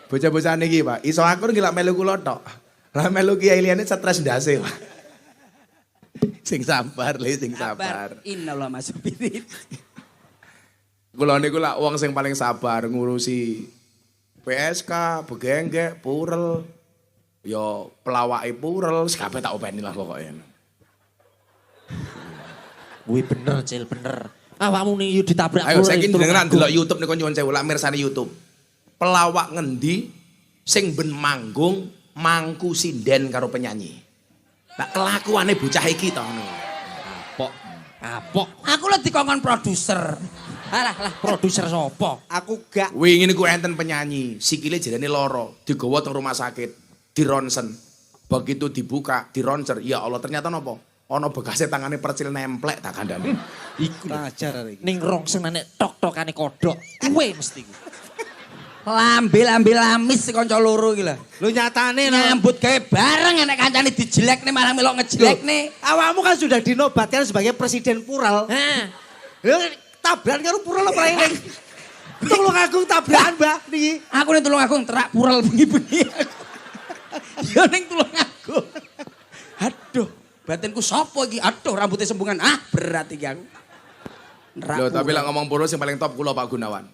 Bocah-bocah niki, Pak, iso akur nggih lak melu kula tok. Lah melu kiai liyane stres ndase, Pak. Sing sabar, Le, sing sabar. Innallah masubirin. Kula niku lak wong sing paling sabar ngurusi PSK, begengge, purel. Ya pelawake purel, kabeh tak openi lah pokoknya. Kuwi bener, Cil, bener. Awakmu nih yuk ditabrak. Ayo pura saiki itu dengeran aku. delok YouTube niku nyuwun sewu lak mirsani YouTube. Pelawak ngendi sing ben manggung mangku sinden karo penyanyi. Lah kelakuane bocah iki to ngono. Kapok. Aku lho dikongkon produser. Lah, produser sapa? Aku gak Wingi niku enten penyanyi, sikile jarene lara, digawa teng rumah sakit, dironsen. Begitu dibuka, dironcer, ya Allah ternyata napa? Ana bekasnya tangane Percil nemplek tak kandhane. Iku lho. ajar iki. Ning rongsenane tok-tokane kodhok. Kuwe mesti. Lambe lamis kanca loro iki lho. Lu nyatane no. Nyambut gawe bareng enek kancane dijelekne malah melok ngejelekne. Awakmu kan sudah dinobatkan sebagai presiden Pural. Tabrakan karo Pural apa ini? Tulungagung tabrakan, Mbak niki. Aku ning Tulungagung terak Pural bengi-bengi. Ya ning Tulungagung. Aduh, batinku sapa iki? Aduh, rambutnya sembungan. Ah, berat iki aku. Loh, tapi lah ngomong Pural yang paling top kula Pak Gunawan.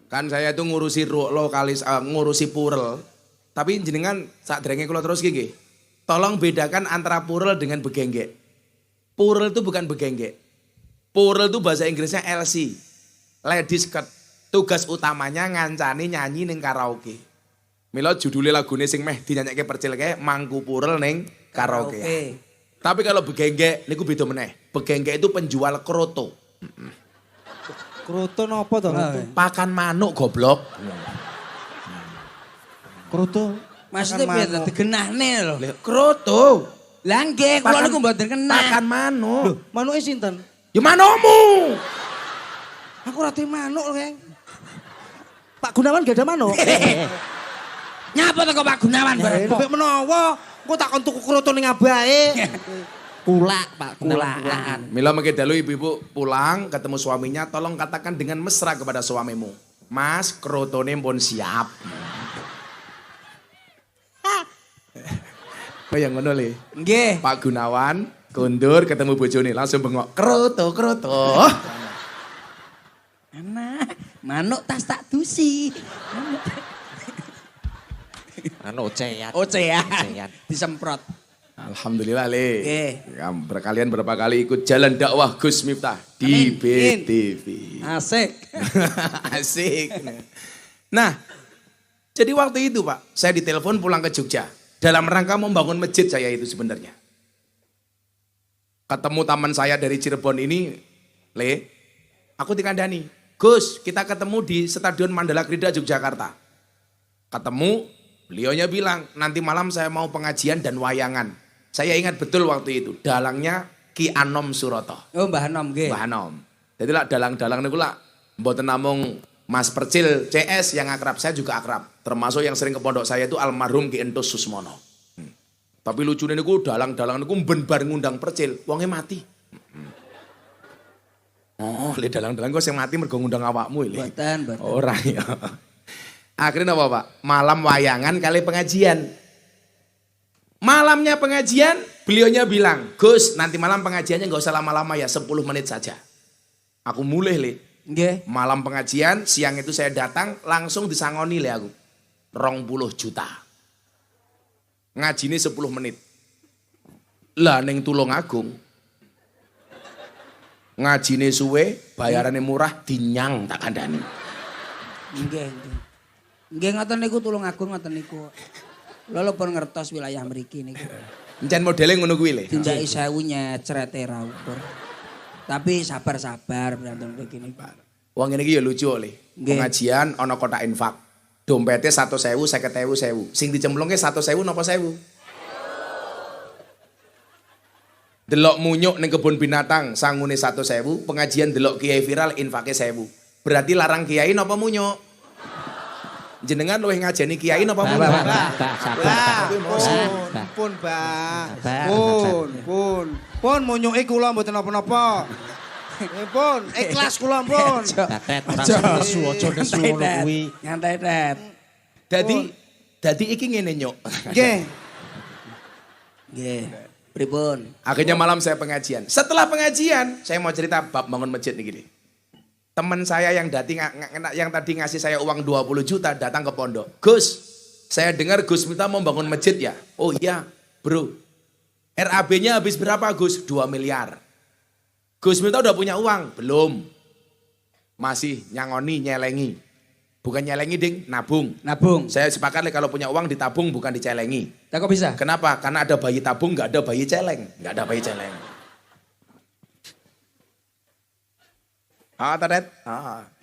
Kan saya itu ngurusi ngurusi Pural. Tapi jenengan sak drenge kula terus iki. Tolong bedakan antara Pural dengan begenggek. Pural itu bukan begenggek. Pural itu bahasa Inggrisnya LC. Ladies skirt. Tugas utamanya ngancani nyanyi ning karaoke. Mila judulnya lagune sing meh dinyanyikke percilke mangku Pural ning karaoke. Tapi kalau begenggek niku beda meneh. Begenggek itu penjual kroto. Kroto napa to? Pakan manuk goblok. Kroto. Maksudnya piye to digenahne lho. Kroto. Lah nggih, kula niku mboten kenal. Pakan manuk. Loh, manuke sinten? Ya manukmu. Aku ora manuk lho, Kang. Pak Gunawan gak ada manuk. Nyapa to kok Pak Gunawan bareng. Nek menawa engko takon tuku kroto ning abahe. Kulak, Pak, kulaan. Mila mengke dalu ibu-ibu pulang ketemu suaminya, tolong katakan dengan mesra kepada suamimu. Mas, krotone pun siap. Kayak ngono le. Nggih. Pak Gunawan kondur ketemu bojone langsung bengok. Kroto. Anak, manuk tas tak dusi. Ocean. Ocean. Disemprot. Alhamdulillah le. Nggih. Ya, berkalian berapa kali ikut jalan dakwah Gus Miftah di BTV. Asik. Asik. Nah, jadi waktu itu Pak, saya ditelepon pulang ke Jogja. Dalam rangka membangun masjid saya itu sebenarnya. Ketemu teman saya dari Cirebon ini, Le, aku dikandani. Gus, kita ketemu di Stadion Mandala Krida Yogyakarta. Ketemu, beliaunya bilang, nanti malam saya mau pengajian dan wayangan. Saya ingat betul waktu itu, dalangnya Ki Anom Suroto. Oh, Mbah Anom nggih. Mbah Anom. Jadi lah dalang-dalang niku lah mboten namung Mas Percil CS yang akrab, saya juga akrab. Termasuk yang sering ke pondok saya itu almarhum Ki Entus Susmono. Tapi lucunya niku dalang-dalang niku ben bar ngundang Percil, wonge mati. Oh, le dalang-dalang kok sing mati mergo ngundang awakmu iki. Mboten. Ora ya. Akhirnya apa Pak? Malam wayangan kali pengajian. Malamnya pengajian, beliaunya bilang, Gus nanti malam pengajiannya gak usah lama-lama ya, 10 menit saja. Aku mulai le. Nggih. Malam pengajian, siang itu saya datang, langsung disangoni le aku. 20 juta. Ngajine 10 menit. Lah ning Tulungagung. Ngajine suwe, bayarannya murah, dinyang tak kandani. Nggih. Nggih ngoten niku Tulungagung ngoten niku. Lolo pun ngertos wilayah mriki niku. Encen modele ngono kuwi le. Tinjaki sewu nyecrete ra ukur. Tapi sabar-sabar berantem begini Pak. Wong ngene iki ya lucu le. Nggih. Pengajian ana kotak infak. Dompete 100.000, 50.000. Sing dicemplungke 100.000 napa 1.000? Delok munyuk ning kebun binatang sangune 100.000, pengajian delok kiai viral infake 1.000. Berarti larang kiai napa munyuk? Jenengan luwih ngajeni kiai napa munyuk? Pun, Mbah. Pun munyuke kula mboten napa-napa. Pun, ikhlas kula pun. Aja nesu ngono kuwi. Nyantai Tet. Dadi iki ngene nyuk. Nggih. Nggih. Pripun? Akhirnya malam saya pengajian. Setelah pengajian, saya mau cerita bab bangun masjid nih gini. Teman saya yang tadi ngasih saya uang 20 juta datang ke pondok. Gus, saya dengar Gus minta mau bangun masjid ya? Oh iya, bro. RAB-nya habis berapa Gus? 2 miliar. Gus minta udah punya uang? Belum. Masih nyangoni, nyelengi. Bukan nyelengi ding, nabung. Nabung. Saya sepakat kalau punya uang ditabung bukan dicelengi. Tak kok bisa? Kenapa? Karena ada bayi tabung, nggak ada bayi celeng. Nggak ada bayi celeng. Tadet?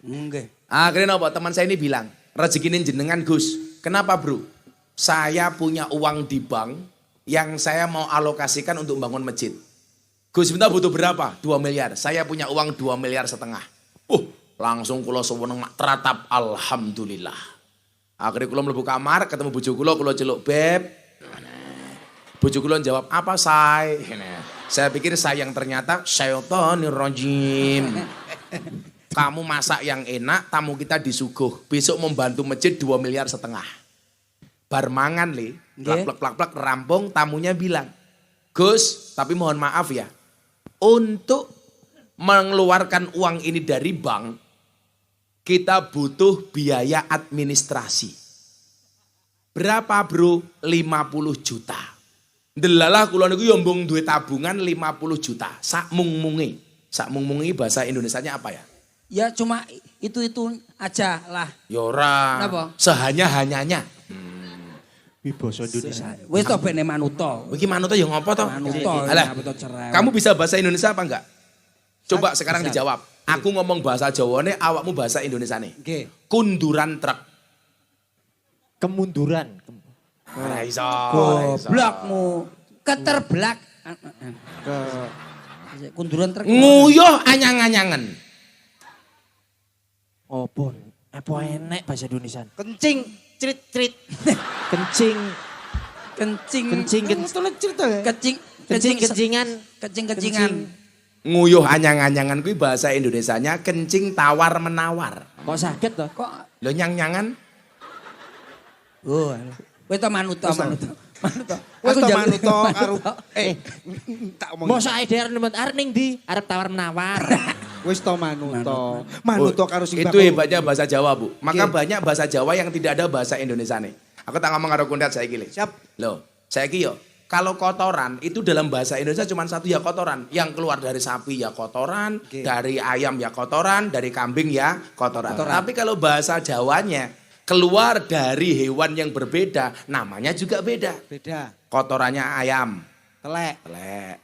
Nggih. Akhirnya apa? Teman saya ini bilang, rezekinin jenengan Gus. Kenapa bro? Saya punya uang di bank yang saya mau alokasikan untuk bangun masjid. Gus minta butuh berapa? 2 miliar. Saya punya uang 2,5 miliar. Langsung kula seweneng mak teratap. Alhamdulillah. Akhirnya kula mlebu kamar, ketemu bojo kula celuk, "Beb." Bojo kula jawab, "Apa, say?" Saya pikir sayang, ternyata syaitonir rajim. Kamu masak yang enak, tamu kita disuguh. Besok membantu masjid 2,5 miliar. Bar mangan le, plak, rampung, tamunya bilang, "Gus, tapi mohon maaf ya, untuk mengeluarkan uang ini dari bank, kita butuh biaya administrasi." Berapa bro? 50 juta. Delalah kula niku yo mbung duwe tabungan 50 juta. Sak mung-mungi. Sak mung-mungi bahasa Indonesianya apa ya? Ya cuma itu aja lah. Ya ora. Napa? Sehanya-hanyanya. Basa Indonesia. Wis to bene manuto. Iki manut yo ngopo to? Manuto. Alah, Manuto cerewet. kamu bisa bahasa Indonesia apa enggak? Coba sekarang dijawab. Aku ngomong bahasa Jawane, awakmu bahasa Indonesiane. Nggih. Kunduran truk. Kemunduran. Ora iso. Goblokmu. Keterblak. Kunduran truk. Nguyuh anyang-anyangen. Opo? Apa enek bahasa Indonesia? Kencing, crit. Kencing. Kencingan. Nguyuh anyang-anyangan kuwi bahasa Indonesianya kencing tawar menawar. Kok sakit toh? Kok Lho nyang-nyangan. oh wis to manuto. Wis to manuto karo tak omong. Mosok ae dhewe arep ning ndi? Arep tawar menawar. Wis to manuto. Manuto karo sing Itu hebatnya bahasa Jawa, Bu. Maka banyak bahasa Jawa yang tidak ada bahasa Indonesiane. Aku tak ngomong karo kundat saiki le. Siap. Loh, saiki yo kalau kotoran itu dalam bahasa Indonesia cuma satu ya kotoran. Yang keluar dari sapi ya kotoran, dari ayam ya kotoran, dari kambing ya kotoran. Tapi kalau bahasa Jawanya keluar dari hewan yang berbeda, namanya juga beda. Beda. Kotorannya ayam, Telek, telek.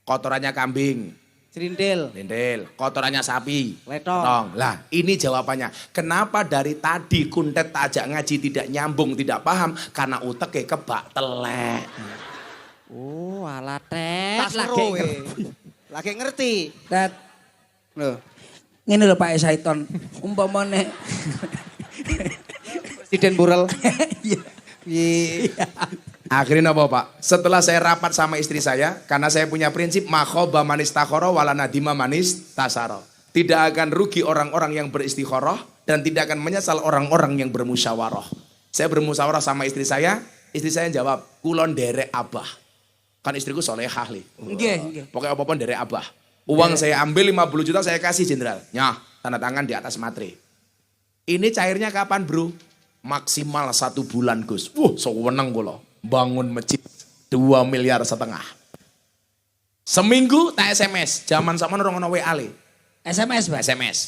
Kotorannya kambing, cerindil. lendel. Kotorannya sapi, Letong. tong. Lah, ini jawabannya. Kenapa dari tadi kuntet tak ajak ngaji tidak nyambung, tidak paham? Karena utek kebak telek. Oh, ala Tak tet seru lagi ngerti. Tet. Loh, Ngene lho Pak Saiton. Umpamane Presiden Burel. Iya. Iya. Akhirnya apa Pak? Setelah saya rapat sama istri saya, karena saya punya prinsip makhoba manis takhoro walanadima manis tasaro. Tidak akan rugi orang-orang yang beristikharah dan tidak akan menyesal orang-orang yang bermusyawarah. Saya bermusyawarah sama istri saya jawab, kulon derek abah. Kan istriku solehah li. Nggih. Pokoknya apa-apa derek abah. Uang saya ambil 50 juta saya kasih jenderal. Nyah, tanda tangan di atas matre. Ini cairnya kapan bro? Maksimal 1 bulan Gus. Sewenang kula. Bangun masjid 2,5 miliar. Seminggu tak SMS. Zaman sama orang ono WA le. SMS, Pak. SMS.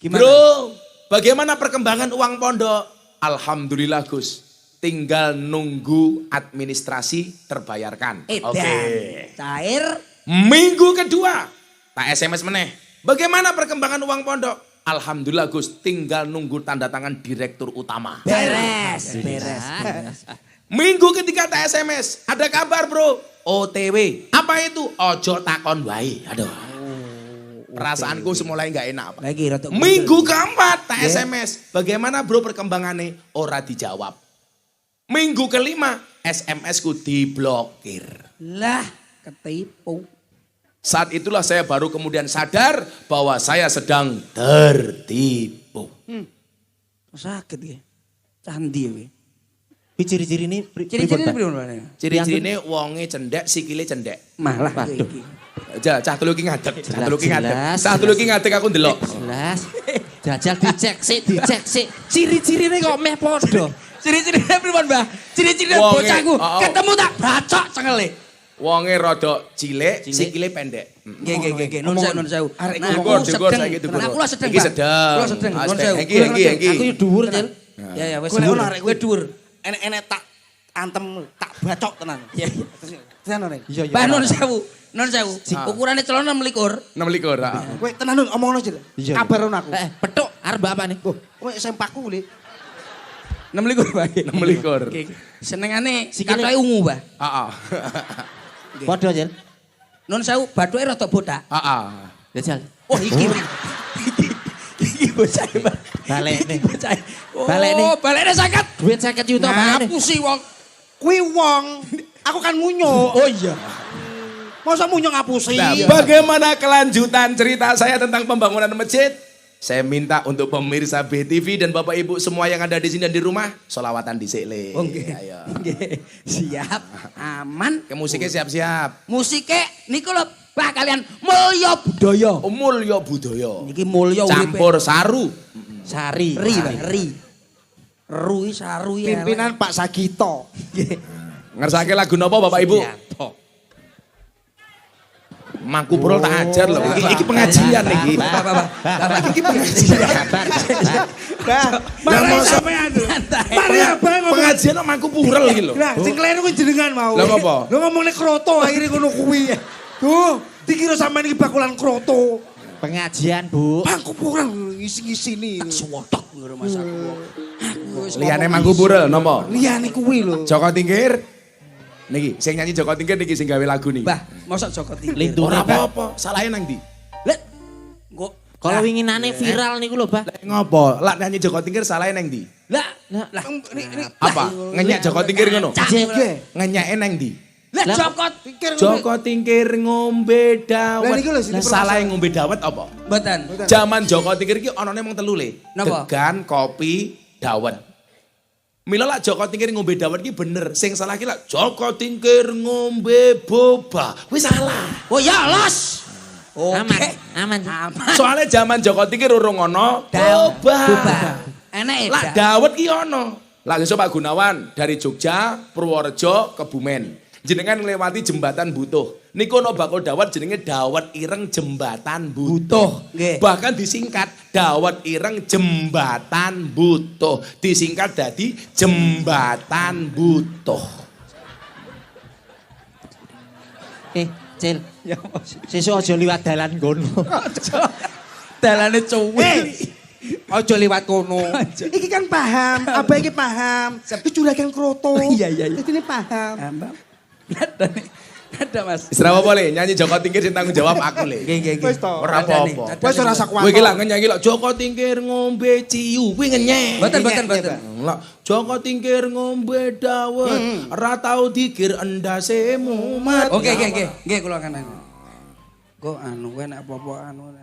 Gimana? Bro, bagaimana perkembangan uang pondok? Alhamdulillah Gus. Tinggal nunggu administrasi terbayarkan. Cair. Minggu kedua, tak SMS meneh. Bagaimana perkembangan uang pondok? Alhamdulillah Gus, tinggal nunggu tanda tangan direktur utama. Beres. Minggu ketiga tak SMS, ada kabar bro, OTW. Apa itu? Ojo takon wae. Aduh. Perasaanku semulai nggak enak. Pak. Lagi rotok. Minggu keempat tak SMS. Bagaimana bro perkembangannya? Ora dijawab. Minggu kelima, SMS ku diblokir. Lah, ketipu. Saat itulah saya baru kemudian sadar bahwa saya sedang tertipu. Sakit ya. Candi ya. Ciri-ciri ini Ciri-ciri pripun? Ciri-ciri ini wonge cendek, sikile cendek. Malah iki. Cah telu iki ngadeg, cah telu iki ngadeg. Jelas. Cah telu iki ngadeg aku ndelok. Jelas. Jajal dicek sik. Ciri-cirine kok meh podo. Ciri-cirine pripun, Mbah? Ciri-cirine Wonge, bocahku oh. ketemu tak bacok cengele. Wonge rada cilik, sikile pendek. Nggih. Nun sewu. Arek Nah, dhuwur, aku dhuwur sedeng. saiki dhuwur. Nah, kula sedeng. Iki Pak. sedeng. Kula sedeng. Ah, Nun sedeng. sewu. Iki. Aku yo dhuwur, Cil. Ya wis Golek dhuwur. ono arek Kowe dhuwur. Enek-enek tak antem, tak bacok tenan. Iya. Tenan nek. Iya. Mbah Nun sewu. Ukurane celana 26. 26, heeh. Kowe tenan Nun omongno Jil. Iya. Kabaron aku. Petuk arep apa nih? Kowe sempakku li. 26 Mbah. 26. Senengane Sikile- katoke ungu, Mbah. Heeh. Podo, Cil. Nun sewu bathuke rada botak. Heeh. Jajal. Oh iki. Iki bocah. Balekne. Bocah. Balekne. Oh, balekne 50. Duit 50 juta balekne. Ngapusi wong. Kuwi wong, aku kan munyo. Oh iya. Masa munyo ngapusi? Nah, bagaimana kelanjutan cerita saya tentang pembangunan masjid? Saya minta untuk pemirsa BTV dan Bapak Ibu semua yang ada di sini dan di rumah, sholawatan dhisik le. Oke. Ayo. Nggih. Siap. Aman. Ke musiknya siap-siap. Musike niku lho, Bah kalian mulya budaya. Oh, mulya budaya. Niki mulya uripe. Campur saru. Sari. Ri, Pak, ri. Ru saru ya. Pimpinan Pak Sagito. Ngersake lagu napa Bapak Ibu? Mangku Purul tak ajar loh. Iki pengajian iki. Iki pengajian. Mari mau sampean. Mari abang ngomong. Pengajian nang Mangku Purul iki lho. Lah, sing kleru kuwi jenengan mau. Lah apa? Lu ngomongnya kroto akhirnya ngono kuwi. Tuh, dikira sampean iki bakulan kroto. Pengajian, Bu. Mangku Purul ngisi-ngisi nih. Suwotok ngono Mas aku. Aku wis Liyane Mangku Purul napa? Liyane kuwi lho. Joko Tingkir. Niki, sing nyanyi Joko Tingkir niki sing gawe lagu niki. Bah, mosok Joko Tingkir. Lintune, Ora Bah. apa-apa, salahnya nang ndi? Lek kok Kalau winginane viral niku lho, Bah. Lek ngopo? Lak nyanyi Joko Tingkir salahnya nang ndi? lah Apa? Ngenyak Joko Tingkir ngono? Nggih. Ngenyake nang ndi? lah Joko Joko Tingkir ngombe dawet. Lah niku lho sing Salah ngombe dawet apa? mboten. Zaman Joko Tingkir iki anane mung telu le. Napa? Degan, kopi, dawet. Mila lak Joko Tingkir ngombe dawet iki bener. Sing salah iki lak Joko Tingkir ngombe boba. Wis salah. Oh ya los. Aman, Oke. aman. Aman. Soalnya zaman Joko Tingkir urung ono boba. Boba. Enak Lak dawet ki ono. Lak iso Pak Gunawan dari Jogja, Purworejo, Kebumen. Jenengan nglewati jembatan Butuh. Niku ono bakul dawet jenenge dawet ireng jembatan Butuh. Nggih. Bahkan disingkat dawet ireng jembatan Butuh. Disingkat dadi jembatan Butuh. Cil. Sesuk aja liwat dalan kono. Dalane cuwi. Ojo liwat kono. Iki kan paham, apa iki paham. Iki juragan kroto. Iya, iya, iya. Ini paham. Ada Mas. Istirahat apa le? Nyanyi Joko Tingkir sing tanggung jawab aku le. Nggih. Wis to. Ora apa-apa. Wis ora sak Kowe iki lak nyanyi lak Joko Tingkir ngombe ciu kuwi ngenyek. Mboten. Lah Joko Tingkir ngombe dawet, ora tau dikir endase mumet. Oke. Nggih kula kanan. Kok anu kowe nek apa-apa anu.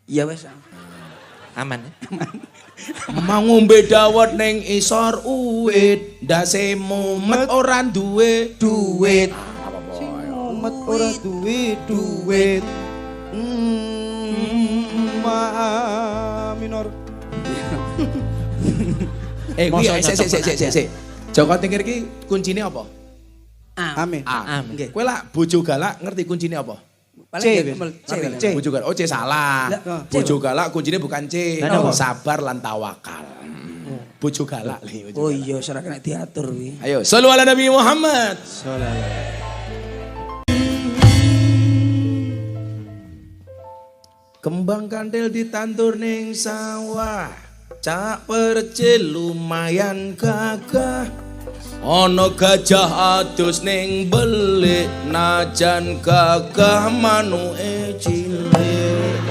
Ya wis. Aman. Mau ngombe dawet ning isor uwit, ndase mumet ora duwe duit. Umet ora duwe duit. Ma minor. Sik. Joko Tingkir iki kuncine apa? Amin. A. Nggih. Kowe lak bojo galak ngerti kuncine apa? Paling C. Bojo galak. Oh, C salah. Bojo galak kuncine bukan C. Sabar lan tawakal. Bojo galak le. Oh iya, ora kena diatur kuwi. Ayo, shollu ala Nabi Muhammad. Kembang kantil ditandur ning sawah, cak percil lumayan gagah. Ana gajah adus ning belik, najan gagah manuke cilik.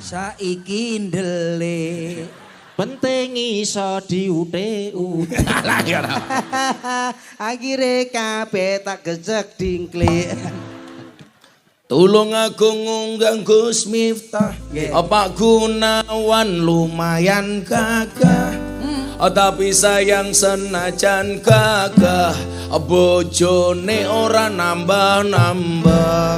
Saiki ndelik. Penting iso diute-ute. Alah ya ora. Akhire kabeh tak gejek dingklik. Tulung aku ngundang Gus Miftah. Apa Gunawan lumayan gagah. Tapi sayang senajan gagah, bojone ora nambah-nambah.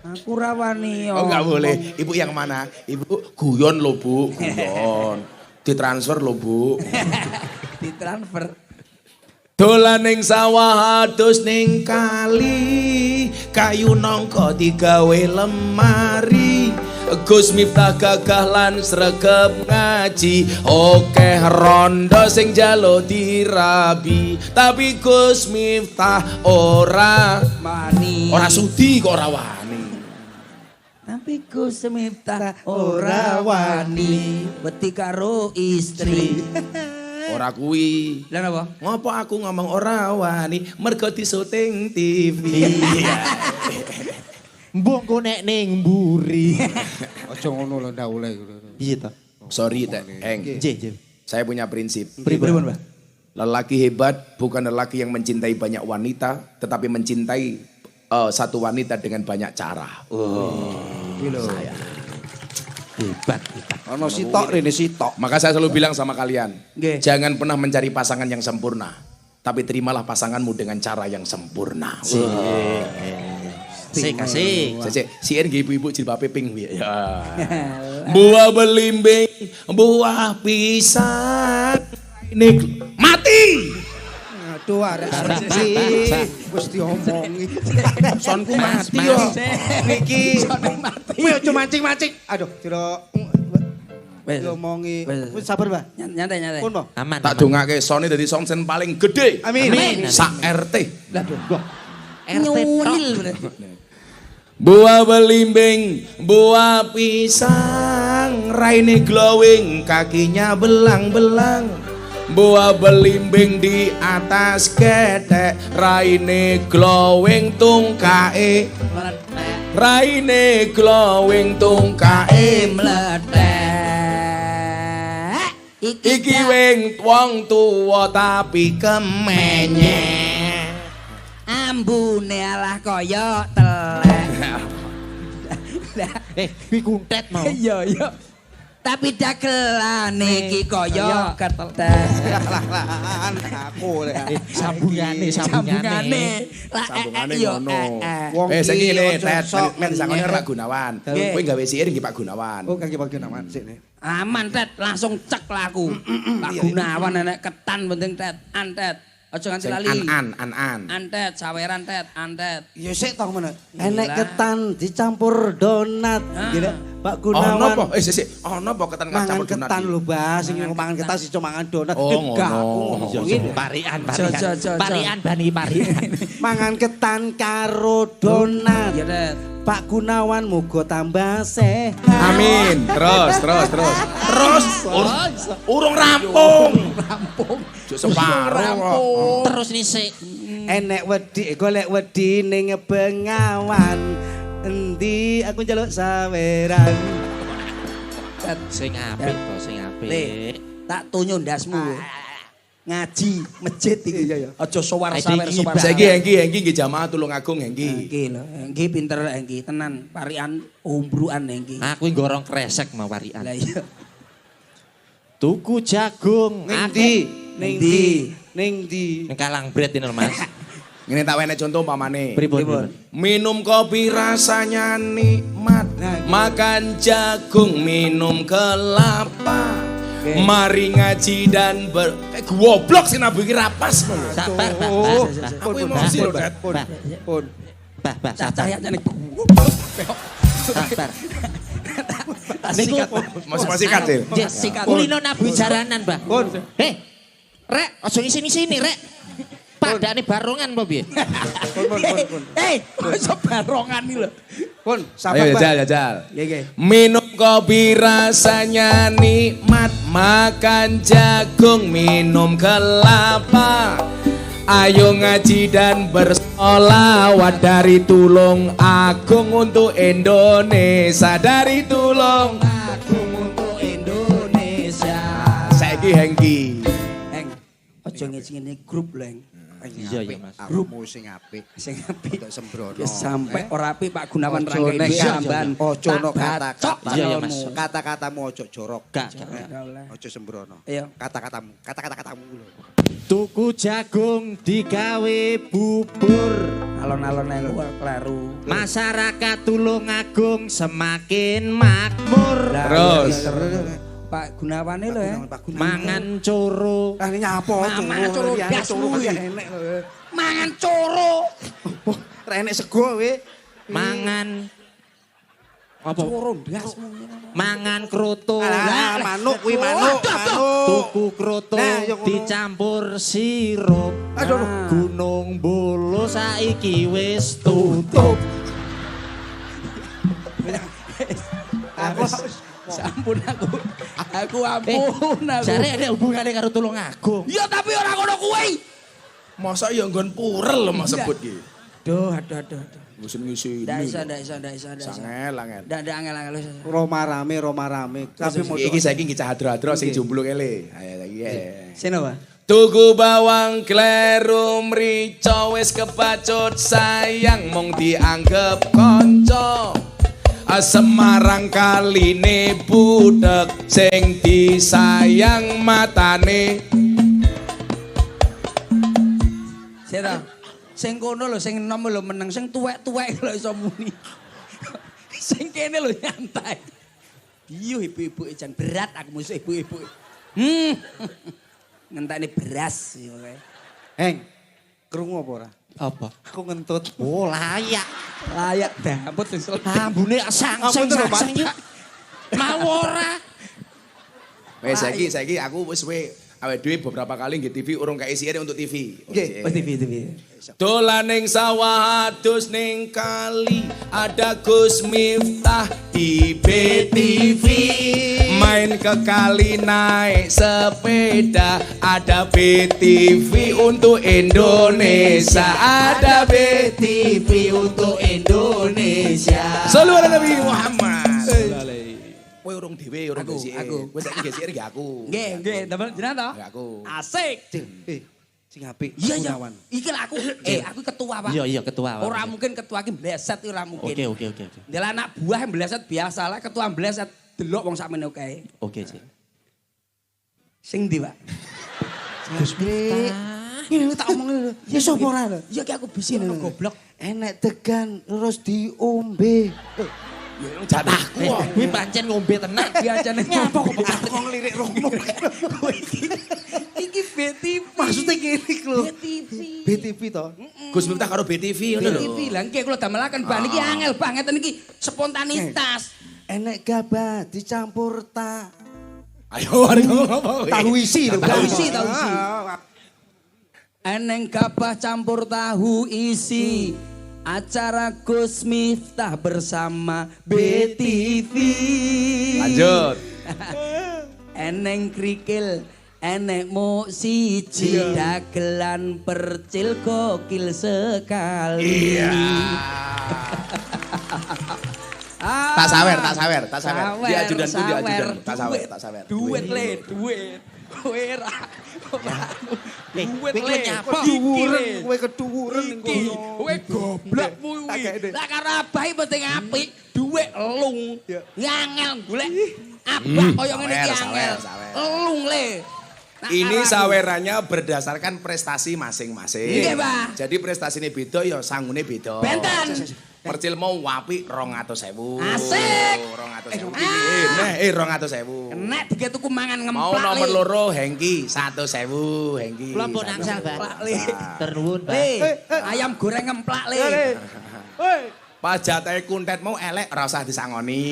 Aku rawani. Oh enggak boleh. Ibu yang mana? Ibu guyon loh Bu. Guyon. Ditransfer loh Bu. Ditransfer. Dolan ning sawah adus ning kali, kayu nangka digawe lemari. Gus Miftah gagah lan sregep ngaji, okeh rondo sing jalo dirabi. Tapi Gus Miftah ora Mani. ora sudi kok ora wani. Tapi Gus Miftah ora wani. Beti karo istri. Ora kuwi. Lah napa? Ngopo aku ngomong ora wani mergo di syuting TV. Mbok engko nek ning mburi. Aja ngono lho ndak oleh. Piye to? Sorry, Eng. Nggih. Saya punya prinsip. Pripun, Pak? Lelaki hebat bukan lelaki yang mencintai banyak wanita, tetapi mencintai satu wanita dengan banyak cara. Hebat. Ono sitok rene sitok. Maka saya selalu bilang sama kalian, Nggih. jangan pernah mencari pasangan yang sempurna, tapi terimalah pasanganmu dengan cara yang sempurna. Kasih. Si nggih ibu-ibu jilbabe pink ya. Buah belimbing, buah pisang. Ini mati. Aduh arek wis diomongi. Sonku mati yo. Niki. mati. Kowe aja mancing-mancing. Aduh, dira Wes. diomongi. Wes. Wis sabar, Mbah. Nyantai. Pun, Mbah. Aman. Tak dongake sone dadi songsen paling gede. Amin. Sak RT. Nyulil bener. Buah belimbing, buah pisang, raine glowing, kakinya belang-belang. Buah belimbing di atas ketek, raine glowing tungkae. Raine glowing tungkae Meletek. Iki wing wong tuwa tapi kemenye. Ambune alah kaya telek. Kuwi kuntet mau. Iya. Tapi dagelane iki kaya ketek. Lah aku lek. Sambungane. Sambungane ngono. Wong Saiki iki ngene, ojo Tet, sok men sakone Pak Gunawan. Nggih. Kowe gawe siir nggih Pak Gunawan. Oh, kaki bagian aman sik nih. Aman Tet, langsung cek lah aku. Pak Gunawan enek ketan penting Tet, antet. Aja nganti Sing lali. an. Antet, saweran Tet, antet. Ya sik tong men. Gila. Enek ketan dicampur donat. Gila, Pak Gunawan. Ono apa? Sik. Ono apa ketan Mangan campur donat? ketan lho, Bas. Sing mangan ketan sing cuma mangan donat. Oh, ngono. Enggak, aku ngomongin. Parian. Jo. Parian bani parian. Mangan ketan karo donat. Iya Tet. Pak Gunawan muga tambah sehat. Amin. Terus. Urung rampung. Cuk separuh. Terus nih sik. Enek wedi, golek wedi ning Bengawan. Endi aku njaluk saweran. Sing apik to, sing apik. Le, tak tunjuk ndasmu. Ngaji masjid iki. Iya. Aja sowar Ayo sawer iki, sowar. Saiki Hengki nggih jamaah Tulungagung Hengki. Engki lho, engki pinter engki tenan. Parian umbruan engki. Aku gorong kresek mau warian. Lah iya. Tuku jagung. Ning Aku ndi? Ning Ndi? ndi? Ning ndi? ning Kalang Bret ini lho, Mas. Ngene tak wenek contoh umpamane. Pripun? Minum kopi rasanya nikmat, makan jagung, minum kelapa. Mari ngaji dan goblok sih nabi kira pas. Sabar, Oh, Aku emosi lho, Tet. Pun. Bah, Cah sabar. cahya nek. Sabar. Sikat. Masih katil. Sikat. Kulino nabi jaranan, Mbah. Pun. Rek, aja ngisi-sini, Rek. Padane barongan apa piye? Pun. Masa barongan iki lho. Pun, Ayo sabar, Pak. jajal. Nggih. Minum kopi rasanya nikmat, makan jagung, minum kelapa. Ayo ngaji dan bersolawat dari Tulung Agung untuk Indonesia, dari Tulung Agung untuk Indonesia. Saiki Hengki. Eng, aja ngene grup lho, Eng. Iya ya, Mas. Grupmu sing apik. Sing apik. Untuk sembrono. Ya sampai ora apik Pak Gunawan Ojo Rangga nek iki kan- sampean. Ojo no kata-kata. Iya, ya, Mas. Kata-katamu ojo jorok. Gak. Ojo sembrono. Iya. Kata-katamu lho. Tuku jagung digawe bubur. Alon-alon aku kleru. Masyarakat Tulungagung semakin makmur. Terus. Pak Gunawan lho ya. Pak Gunawan. Mangan coro. Ah ini nyapa Mangan coro liyane dasmu coro ya. enek lho. Mangan coro. Ra enek sego we. Mangan apa? Coro dasmu. Mangan kroto. Alah, manuk kuwi manuk. Tuku kroto Nah, ya ngono. dicampur sirup. Aduh. Gunung Bolo saiki wis tutup. Aku Sampun aku. Aku ampun aku. Jare ada hubungannya karo Tulungagung. Ya tapi ora ngono kuwi. Masa ya nggon purel lho Mas sebut ki. Aduh. Ngisi Ndak ini. iso. Sangel, angel. Ndak angel. Roma rame. Tapi mau Iki saiki ngicah hadro-hadro sing jomblo kele. Ayo saiki. sini apa? Tuku bawang kleru mrica wis kepacut sayang mung dianggep kanca. Semarang kaline budhek sing disayang matane. Seta. Sing kono lho sing enom lho meneng, sing tuwek-tuwek lho iso muni. Sing kene lho nyantai. Iyo ibu-ibu jan berat aku musuh ibu-ibu. Ngenteni beras yo kae. Heng, krungu apa ora? Apa? Aku ngentut. Oh layak. Layak dapet wis Ambune sangseng yuk. Mau ora? Wes saiki aku wis suwe awake dhewe beberapa kali nggih TV urung kae isiane untuk TV. Nggih, TV. Dolan ning sawah adus ning kali ada Gus Miftah di BTV. Main ke kali naik sepeda ada BTV untuk Indonesia. Ada BTV untuk Indonesia. Sallallahu Nabi Muhammad. Kowe urung dhewe urung Aku. Wis saiki gesike nggih aku. Nggih, damel jenengan to? Nggih aku. Asik. Sing apik. Iya. Gunawan. Iki lah aku aku ketua, Pak. Iya ketua. Ora mungkin ketua ki mbleset ora mungkin. Oke. Ndela anak buah mbleset biasa lah, ketua mbleset delok wong sakmene kae. Oke, Cik. Sing ndi, Pak? Gus Miftah. Ini lu tak omongin lho. Ya sapa ora lho? Ya ki aku bisin lho goblok. Enek tegan terus diombe. Jatahku. Kuwi pancen ngombe tenan. Biasane Nyapa kok aku ngelirik rono. iki BTV. Maksudnya gini lho. BTV. BTV to. Gus Miftah karo BTV ngono lho. BTV lah nggih kula damelaken bahan iki angel banget iki spontanitas. Enek gabah dicampur tak. Ayo mari ngomong apa? Tahu isi lho. Tahu isi. Eneng gabah campur tahu isi. Acara Gus Miftah bersama BTV. Lanjut. Eneng krikil, enek mo siji dagelan percil gokil sekali. Iya. Tak sawer. Dia ajudanku, tak sawer. Duit le, duit. Kowe ra. Duit kowe le. nyapa? Kowe keduwuren ning Iki, kono. kowe goblokmu kuwi. Lah karo abah iki penting apik, dhuwit elung. Ngangel golek abah kaya ngene iki angel. Elung le. Ini sawerannya berdasarkan prestasi masing-masing. Nggih, Pak. Jadi prestasine beda ya sangune beda. Benten. Percil mau apik 200.000. Asik. 200.000. Ah. 200.000. Nek dige tuku mangan Mau ngemplak nomor le. loro Hengki 100.000 Hengki. Kula pun angsal, Ngemplak Pak. le. Ternuwun, Pak. Ayam goreng ngemplak le. Pas jatahe kuntet mau elek ora usah disangoni.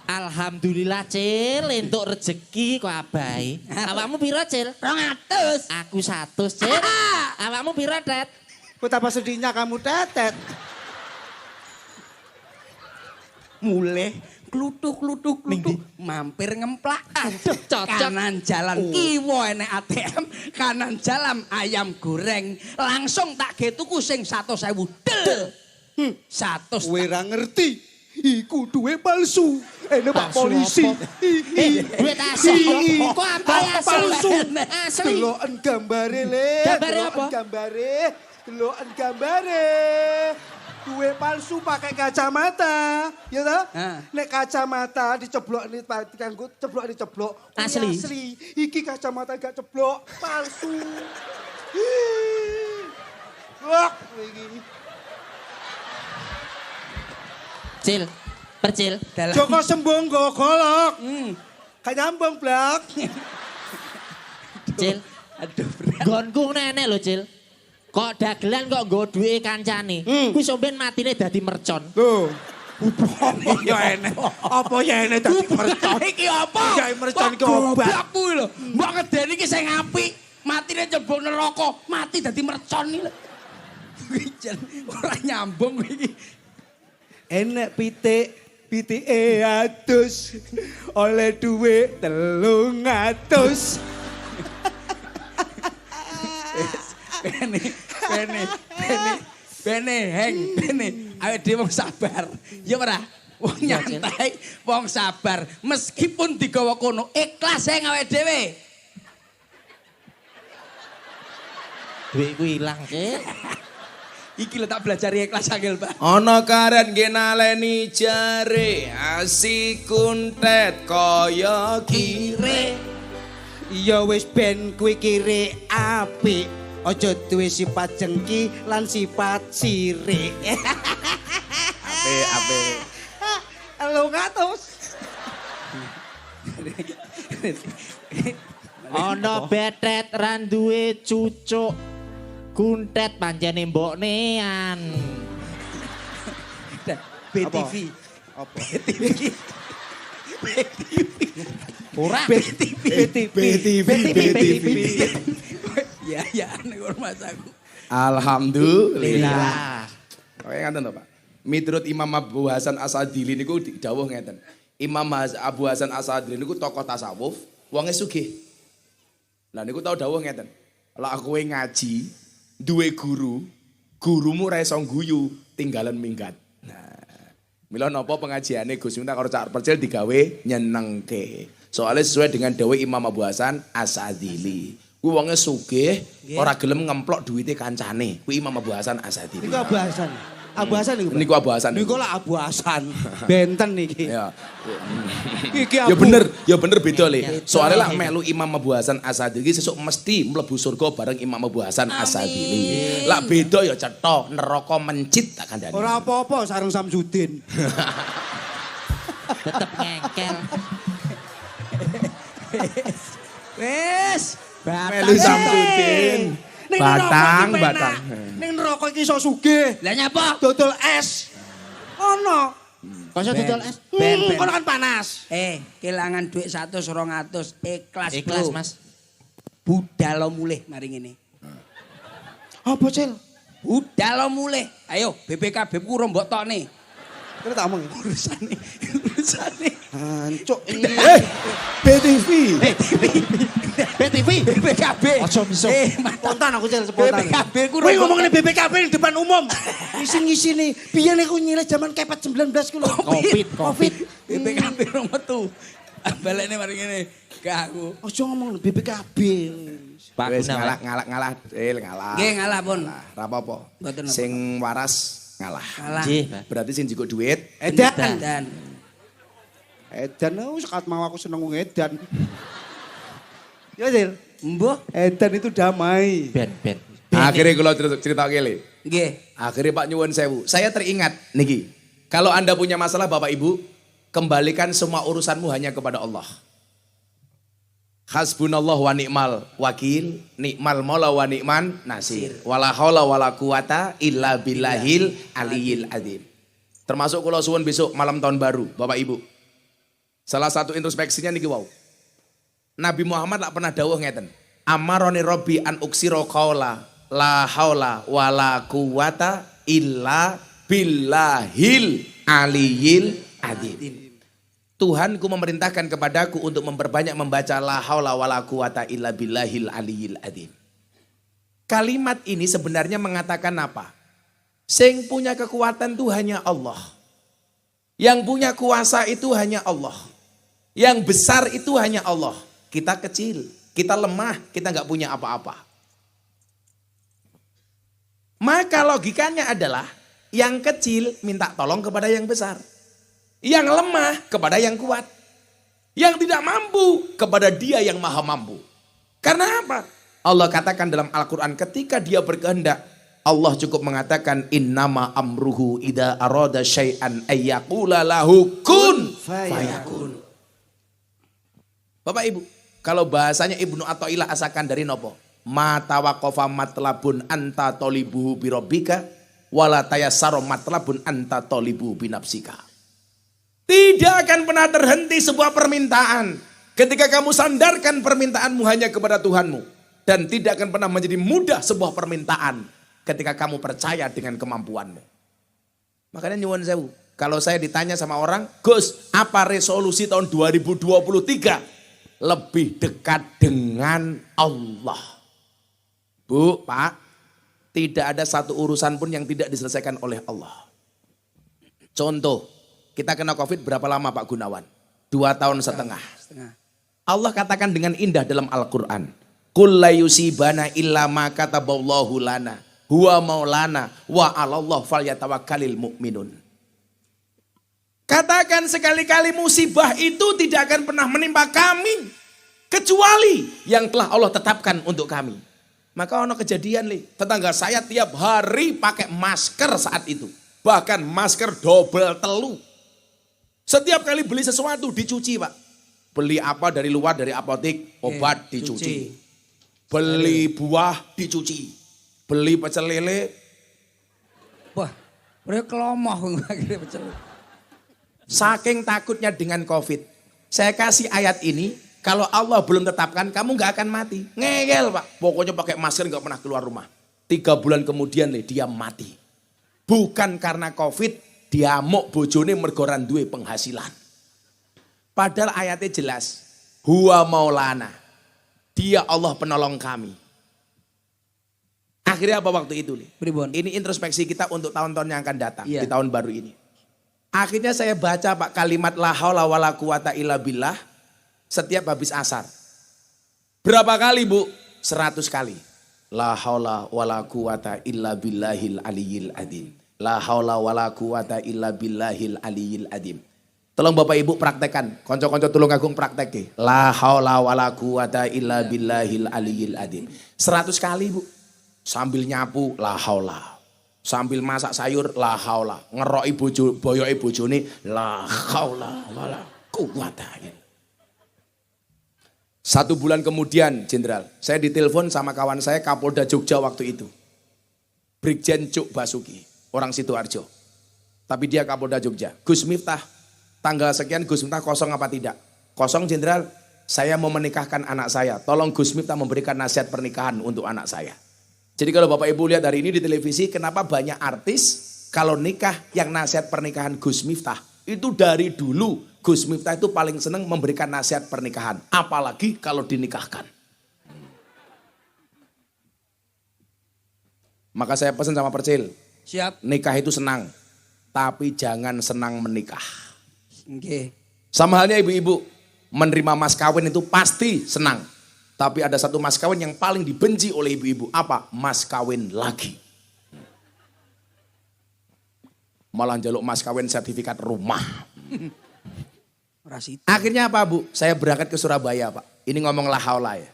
Alhamdulillah, Cil, entuk rezeki kok abahe. Awakmu piro, Cil? 200. Aku 100, Cil. Awakmu piro, Tet? Betapa sedihnya kamu tetet. Mulai klutuk mampir ngemplak. Aduh, cocok. Kanan jalan kiwa enek ATM, kanan jalan ayam goreng. Langsung tak ge tuku sing 100.000 del. 100. Kowe ra ngerti. Iku duwe palsu. Enek Pak Palsu polisi. apa? Duit asli. Kok apa asli? Palsu. Asli. Deloken gambare le. Gambare Deloken apa? Gambare. Deloken gambare. Duwe palsu pakai kacamata. Ya toh? Nek kacamata diceblok ni kanggo ceblok. Asli. Asli. Iki kacamata gak ceblok, palsu. Wah, iki. Cil, percil. Joko sembung go golok. Gak nyambung blak. Cil. Aduh berat. Gonku nenek lho, Cil. Kok dagelan kok nggo duwe kancane. Kuwi sampean matine dadi mercon. Loh. Apa ya enek? Apa ya enek dadi mercon? Iki apa? Gawe mercon ki obat. Goblokmu lho. Mbok ngedeni iki sing apik. Matine jebol neraka, mati dadi mercon iki lho. Ora nyambung iki. Enek pitike adus oleh duit 300. bene, awake dhewe wong sabar. Ya ora? Wong nyantai, wong sabar. Meskipun digawa kono, ikhlas ae awake dhewe. Duitku ilang, Cil. Iki lho tak belajar ikhlas angel, Pak. Ana karen ngenaleni jare asik kuntet kaya kire. Ya wis ben kuwi kire apik. Aja duwe sifat jengki lan sifat sirik. Apik. Halo katos. Ana betet ra duwe cucuk. Kuntet pancene mboknean. BTV. Apa? BTV. Ora. BTV. Ya, nek rumah aku. Alhamdulillah. Kayak ngaten to, Pak. Miturut Imam Abu Hasan Asadili niku dawuh ngeten. Imam Abu Hasan Asadili niku tokoh tasawuf, wonge sugih. Lah niku tau dawuh ngeten. Lah kowe ngaji, duwe guru, gurumu ra iso guyu, tinggalan minggat. Nah, mila napa pengajiane Gus Miftah karo Cak Percil digawe nyenengke. Soalnya sesuai dengan dawuh Imam Abu Hasan Asadili. Kuwi wonge sugih, ora gelem ngemplok duwite kancane. Kuwi Imam Abu Hasan Asadili. Niku Abu Hasan. Abu Hasan niku. Niku Abu Hasan. Niku lah Abu Hasan. Benten niki. Ya. Iki Ya bener beda le. Soalnya lah melu Imam Abu Hasan Asadili sesuk mesti mlebu surga bareng Imam Abu Hasan Asadili. Lah beda ya cetha neraka mencit tak kandhani. Ora apa-apa sareng Samsudin. Tetep ngengkel. Wes, Melu Samsudin. Batang. Ning neraka iki iso sugih. Lah nyapa? Dodol es. Ono. Kosok dodol es. Ben. Kono kan panas. Kelangan duit 100 200 ikhlas, Ikhlas, Bro. Mas. Budal lo mulih mari ngene. Apa, Cil? Budal lo mulih. Ayo BPKB ku rombok tokne. Kira tak omong. Urusane. Hancuk. BTV. BTV. BPKB. Ojo miso. Mantap. Spontan aku Cil, spontan. BPKB ku Kowe rombok. ngomongin BPKB di depan umum. Ngisi-ngisini. Biyen aku nyilih zaman kepet 19 ku lho. Covid. BPKB rombok tuh. Balekne mari ngene. Ke aku. Ojo ngomong BPKB. Pak Wis Gunawan. ngalah. ngalah. Nggih ngalah pun. Ora apa-apa. Mboten apa-apa. Sing waras ngalah. Ngalah. Nggih, Pak. Berarti sing jiko duit Edan. Dan Edan sekat mau aku seneng wong edan. Ya, Cil. mbuh Edan itu damai. Ben. akhirnya kalau cerita kele. nggih. Akhirnya Pak Nyuwun Sewu, saya teringat niki. Kalau Anda punya masalah Bapak Ibu, kembalikan semua urusanmu hanya kepada Allah. Hasbunallah wa ni'mal wakil, ni'mal maula wa ni'man nasir. Wala haula wala quwata illa billahil aliyil azim. Termasuk kula suwun besok malam tahun baru, Bapak Ibu. Salah satu introspeksinya niki wow. Nabi Muhammad tak pernah dawuh ngeten. Amaroni Robbi an uksiro qaula la haula wala quwata illa billahil aliyil azim. Tuhanku memerintahkan kepadaku untuk memperbanyak membaca la haula wala quwata illa billahil aliyil azim. Kalimat ini sebenarnya mengatakan apa? Sing punya kekuatan itu hanya Allah. Yang punya kuasa itu hanya Allah. Yang besar itu hanya Allah. Kita kecil, kita lemah, kita nggak punya apa-apa. Maka logikanya adalah yang kecil minta tolong kepada yang besar. Yang lemah kepada yang kuat. Yang tidak mampu kepada dia yang maha mampu. Karena apa? Allah katakan dalam Al-Quran ketika dia berkehendak. Allah cukup mengatakan innama amruhu ida arada syai'an ayyakula lahu kun fayakun. Bapak Ibu, kalau bahasanya Ibnu Athaillah asakan dari nopo? Ma tawaqafa matlabun anta tolibuhu birobika wala tayassara matlabun anta tolibuhu binafsika. Tidak akan pernah terhenti sebuah permintaan ketika kamu sandarkan permintaanmu hanya kepada Tuhanmu. Dan tidak akan pernah menjadi mudah sebuah permintaan ketika kamu percaya dengan kemampuanmu. Makanya nyuwun sewu, kalau saya ditanya sama orang, Gus, apa resolusi tahun 2023? Lebih dekat dengan Allah. Bu, Pak, Tidak ada satu urusan pun yang tidak diselesaikan oleh Allah. Contoh, kita kena COVID berapa lama Pak Gunawan? 2 tahun setengah. Allah katakan dengan indah dalam Al-Quran. Qul la yusibana illa ma kataballahu lana. Huwa maulana wa 'alallah falyatawakkalul mu'minun. Katakan sekali-kali musibah itu tidak akan pernah menimpa kami. Kecuali yang telah Allah tetapkan untuk kami. Maka ono kejadian nih, tetangga saya tiap hari pakai masker saat itu. Bahkan masker double telu. Setiap kali beli sesuatu dicuci Pak. Beli apa dari luar, dari apotek, obat dicuci. Beli buah dicuci. Beli pecel lele. Wah, udah kelomoh akhirnya pecel. Saking takutnya dengan COVID. Saya kasih ayat ini, kalau Allah belum tetapkan kamu gak akan mati. Ngeyel Pak, pokoknya pakai masker gak pernah keluar rumah. 3 bulan kemudian nih dia mati. Bukan karena COVID, diamuk bojone mergoran duwe penghasilan. Padahal ayatnya jelas. Huwa maulana. Dia Allah penolong kami. Akhirnya apa waktu itu? Pribon. Ini introspeksi kita untuk tahun-tahun yang akan datang. Iya. Di tahun baru ini. Akhirnya saya baca Pak kalimat la haula wala quwata illa billah. Setiap habis asar. Berapa kali Bu? 100 kali. La haula wala quwata illa billahil aliyil adim. La haula wala quwata illa billahil aliyil adim. Tolong Bapak Ibu praktekkan. Konco-konco tulung agung praktek. La haula wala quwata illa billahil aliyil adim. 100 kali Bu. Sambil nyapu la haula. Sambil masak sayur la haula. Ngeroki boyoke bojone la haula wala quwata. 1 bulan kemudian Jenderal, saya ditelepon sama kawan saya Kapolda Jogja waktu itu. Brigjen Cuk Basuki, orang Sidoarjo. Tapi dia Kapolda Jogja. Gus Miftah, tanggal sekian Gus Miftah kosong apa tidak? Kosong Jenderal, saya mau menikahkan anak saya. Tolong Gus Miftah memberikan nasihat pernikahan untuk anak saya. Jadi kalau Bapak Ibu lihat hari ini di televisi, kenapa banyak artis kalau nikah yang nasihat pernikahan Gus Miftah. Itu dari dulu Gus Miftah itu paling senang memberikan nasihat pernikahan. Apalagi kalau dinikahkan. Maka saya pesan sama Percil. Siap. Nikah itu senang. Tapi jangan senang menikah. Oke. Sama halnya ibu-ibu. Menerima mas kawin itu pasti senang. Tapi ada satu mas kawin yang paling dibenci oleh ibu-ibu. Apa? Mas kawin lagi. Malah jaluk mas kawin sertifikat rumah. Akhirnya apa Bu? Saya berangkat ke Surabaya Pak. Ini ngomong la haula ya.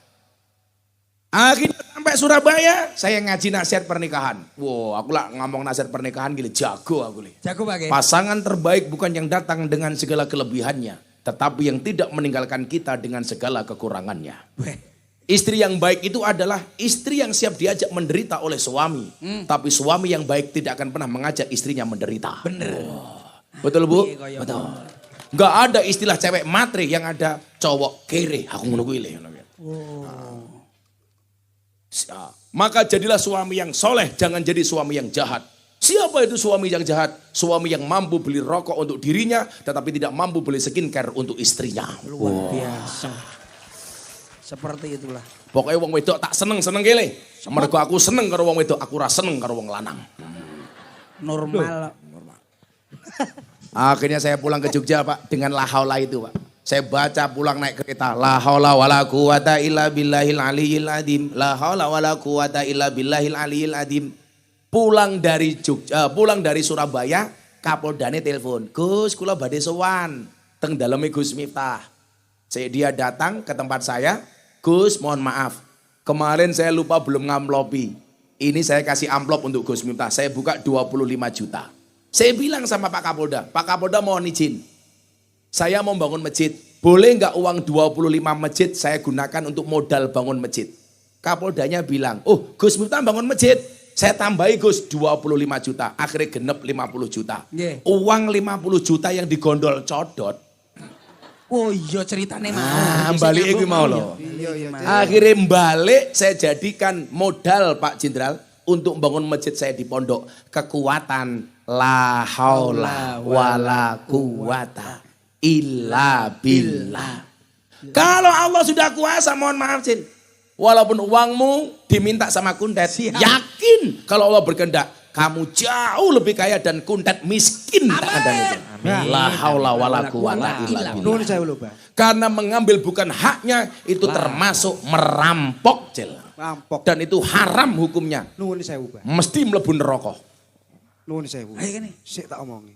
Akhirnya sampai Surabaya saya ngaji nasihat pernikahan. Wow, aku lah ngomong nasihat pernikahan gila jago aku. Jago Pak. Pasangan terbaik bukan yang datang dengan segala kelebihannya. Tetapi yang tidak meninggalkan kita dengan segala kekurangannya. Istri yang baik itu adalah istri yang siap diajak menderita oleh suami. Tapi suami yang baik tidak akan pernah mengajak istrinya menderita. Bener. Betul Bu? Betul. Gak ada istilah cewek matre, yang ada cowok kere. Aku menunggu ini. Maka jadilah suami yang soleh, jangan jadi suami yang jahat. Siapa itu suami yang jahat? Suami yang mampu beli rokok untuk dirinya, tetapi tidak mampu beli skincare untuk istrinya. Luar biasa. Seperti itulah. Pokoknya wong wedok tak seneng gele. Mergo aku seneng karo wong wedok, aku ora seneng karo wong lanang. Normal. Akhirnya saya pulang ke Jogja Pak dengan la haula itu Pak. Saya baca pulang naik kereta. La haula wala quwata illa billahil aliyil adim. La haula wala quwata illa billahil aliyil adim. Pulang dari Jogja, pulang dari Surabaya, Kapoldane telepon. Gus, kula badhe sowan teng daleme Gus Miftah. Dia datang ke tempat saya. Gus, mohon maaf. Kemarin saya lupa belum ngamplopi. Ini saya kasih amplop untuk Gus Miftah. Saya buka 25 juta. Saya bilang sama Pak Kapolda mohon izin. Saya mau bangun masjid. Boleh nggak uang 25 masjid saya gunakan untuk modal bangun masjid? Kapoldanya bilang, oh Gus Miftah bangun masjid. Saya tambahi Gus 25 juta. Akhirnya genep 50 juta. Yeah. Uang 50 juta yang digondol codot. Oh iya ceritanya Balik itu mau loh. Akhirnya balik saya jadikan modal Pak Jenderal untuk bangun masjid saya di pondok. Kekuatan la haula wala quwata illa billah. Kalau Allah sudah kuasa, mohon maaf Cin. Walaupun uangmu diminta sama kundet, yakin Mungkin kalau Allah berkehendak kamu jauh lebih kaya dan kuntet miskin. Tak ada itu. La haula wala quwata illa billah. Nuwun sewu lho, Mbah. Karena mengambil bukan haknya itu termasuk merampok, Cil. Rampok. Dan itu haram hukumnya. Nuwun sewu, Mbah. Mesti mlebu neraka. Nuwun sewu. Ayo kene. Sik tak omongi.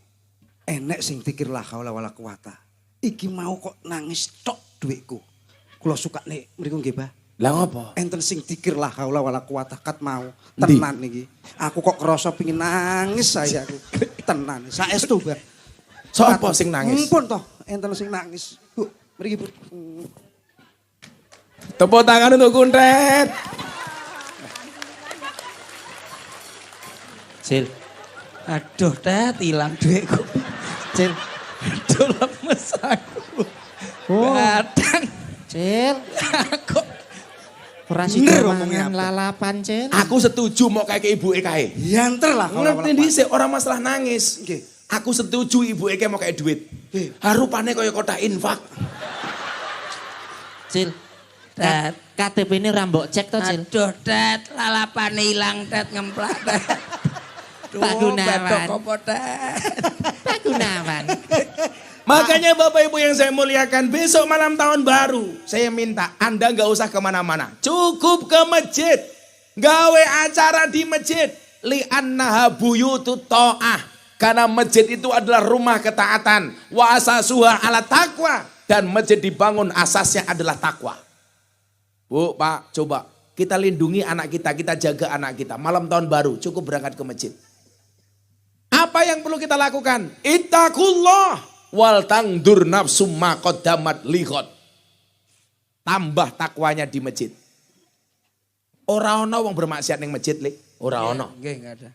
Enek sing pikir la haula wala quwata. Iki mau kok nangis tok dhuwitku. Kula sukane mriku nggih, Mbah. Lah ngopo? Enten sing dikir la haula wala quwata kat mau. Tenan niki. Aku kok kerasa pengin nangis saya aku. Tenan. Saestu, Mbah. Sopo sing nangis? Mumpun toh, enten sing nangis. Bu, mriki Bu. Tepuk tangan untuk kuntet. Cil. Aduh, Tet, hilang duitku. Cil. Aduh, lemes aku. Kadang. Cil. Kok Ora Bener sida ngomongnya mangan apa? lalapan, Cil. Aku setuju mau kayak ibu kae. Yanter lah haula wala Ngerti quwata. dhisik orang masalah nangis. Nggih. Aku setuju ibu Eke mau kayak duit. Harupane kaya kotak infak. Cil. Tet. KTP ini rambok cek to, Cil. Aduh, Tet, lalapan hilang, Tet, ngemplak, Tet. Duh, Pak Gunawan. bedok apa, Tet? Pak Gunawan. Makanya Bapak Ibu yang saya muliakan, besok malam tahun baru, saya minta Anda nggak usah kemana-mana. Cukup ke masjid. Gawe acara di masjid. Li'annaha buyutut ta'ah. Karena masjid itu adalah rumah ketaatan. Wa asasuha ala taqwa. Dan masjid dibangun asasnya adalah takwa. Bu, Pak, coba. Kita lindungi anak kita jaga anak kita. Malam tahun baru, cukup berangkat ke masjid. Apa yang perlu kita lakukan? Ittaqullah. Wal tangdur nafsum ma qaddamat lighad. Tambah takwanya di masjid. Ora ono wong bermaksiat ning masjid, Lik. Ora ono. Nggih, enggak ada.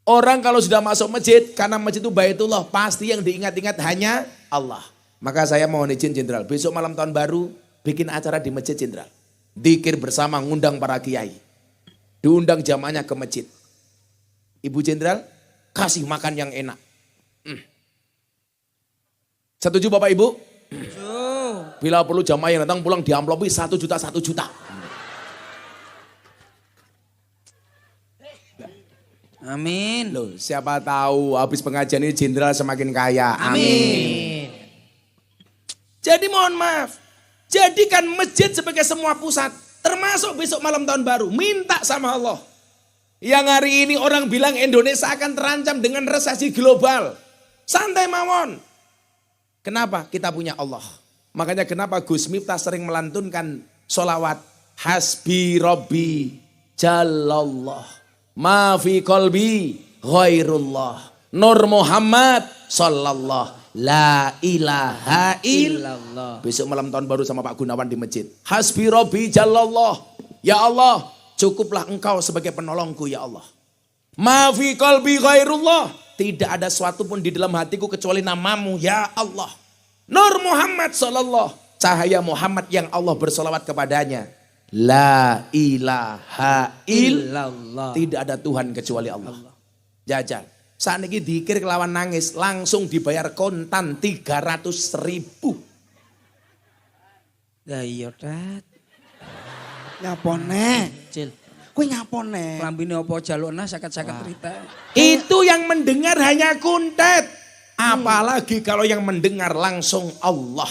Orang kalau sudah masuk masjid, karena masjid itu baitullah, pasti yang diingat-ingat hanya Allah. Maka saya mohon izin Jenderal, besok malam tahun baru bikin acara di masjid Jenderal. Dikir bersama, ngundang para kiai. Diundang jamaahnya ke masjid. Ibu Jenderal, kasih makan yang enak. Setuju Bapak Ibu? Bila perlu jamaah yang datang pulang diamplopi 1 juta 1 juta. Amin. Loh, siapa tahu habis pengajian ini Jenderal semakin kaya. Amin. Jadi mohon maaf, jadikan masjid sebagai semua pusat. Termasuk besok malam tahun baru. Minta sama Allah. Yang hari ini orang bilang Indonesia akan terancam dengan resesi global. Santai mawon. Kenapa? Kita punya Allah. Makanya kenapa Gus Miftah sering melantunkan sholawat. Hasbi Rabbi Jalallah. Ma fi qalbi ghairullah. Nur Muhammad sallallahu. La ilaha illallah. Besok malam tahun baru sama Pak Gunawan di masjid. Hasbi Rabbi Jalallah. Ya Allah, cukuplah engkau sebagai penolongku ya Allah. Ma fi qalbi ghairullah. Tidak ada sesuatu pun di dalam hatiku kecuali namamu ya Allah. Nur Muhammad sallallahu. Cahaya Muhammad yang Allah bersolawat kepadanya. La ilaha illallah. Tidak ada Tuhan kecuali Allah. Jajal. Saat ini dikir kelawan nangis langsung dibayar kontan 300.000. Ya iya, Tet. Nyapone. Cil. Kowe nyapone. Lambine apa jalukna saket-saket rita. Itu yang mendengar hanya kuntet. Apalagi kalau yang mendengar langsung Allah.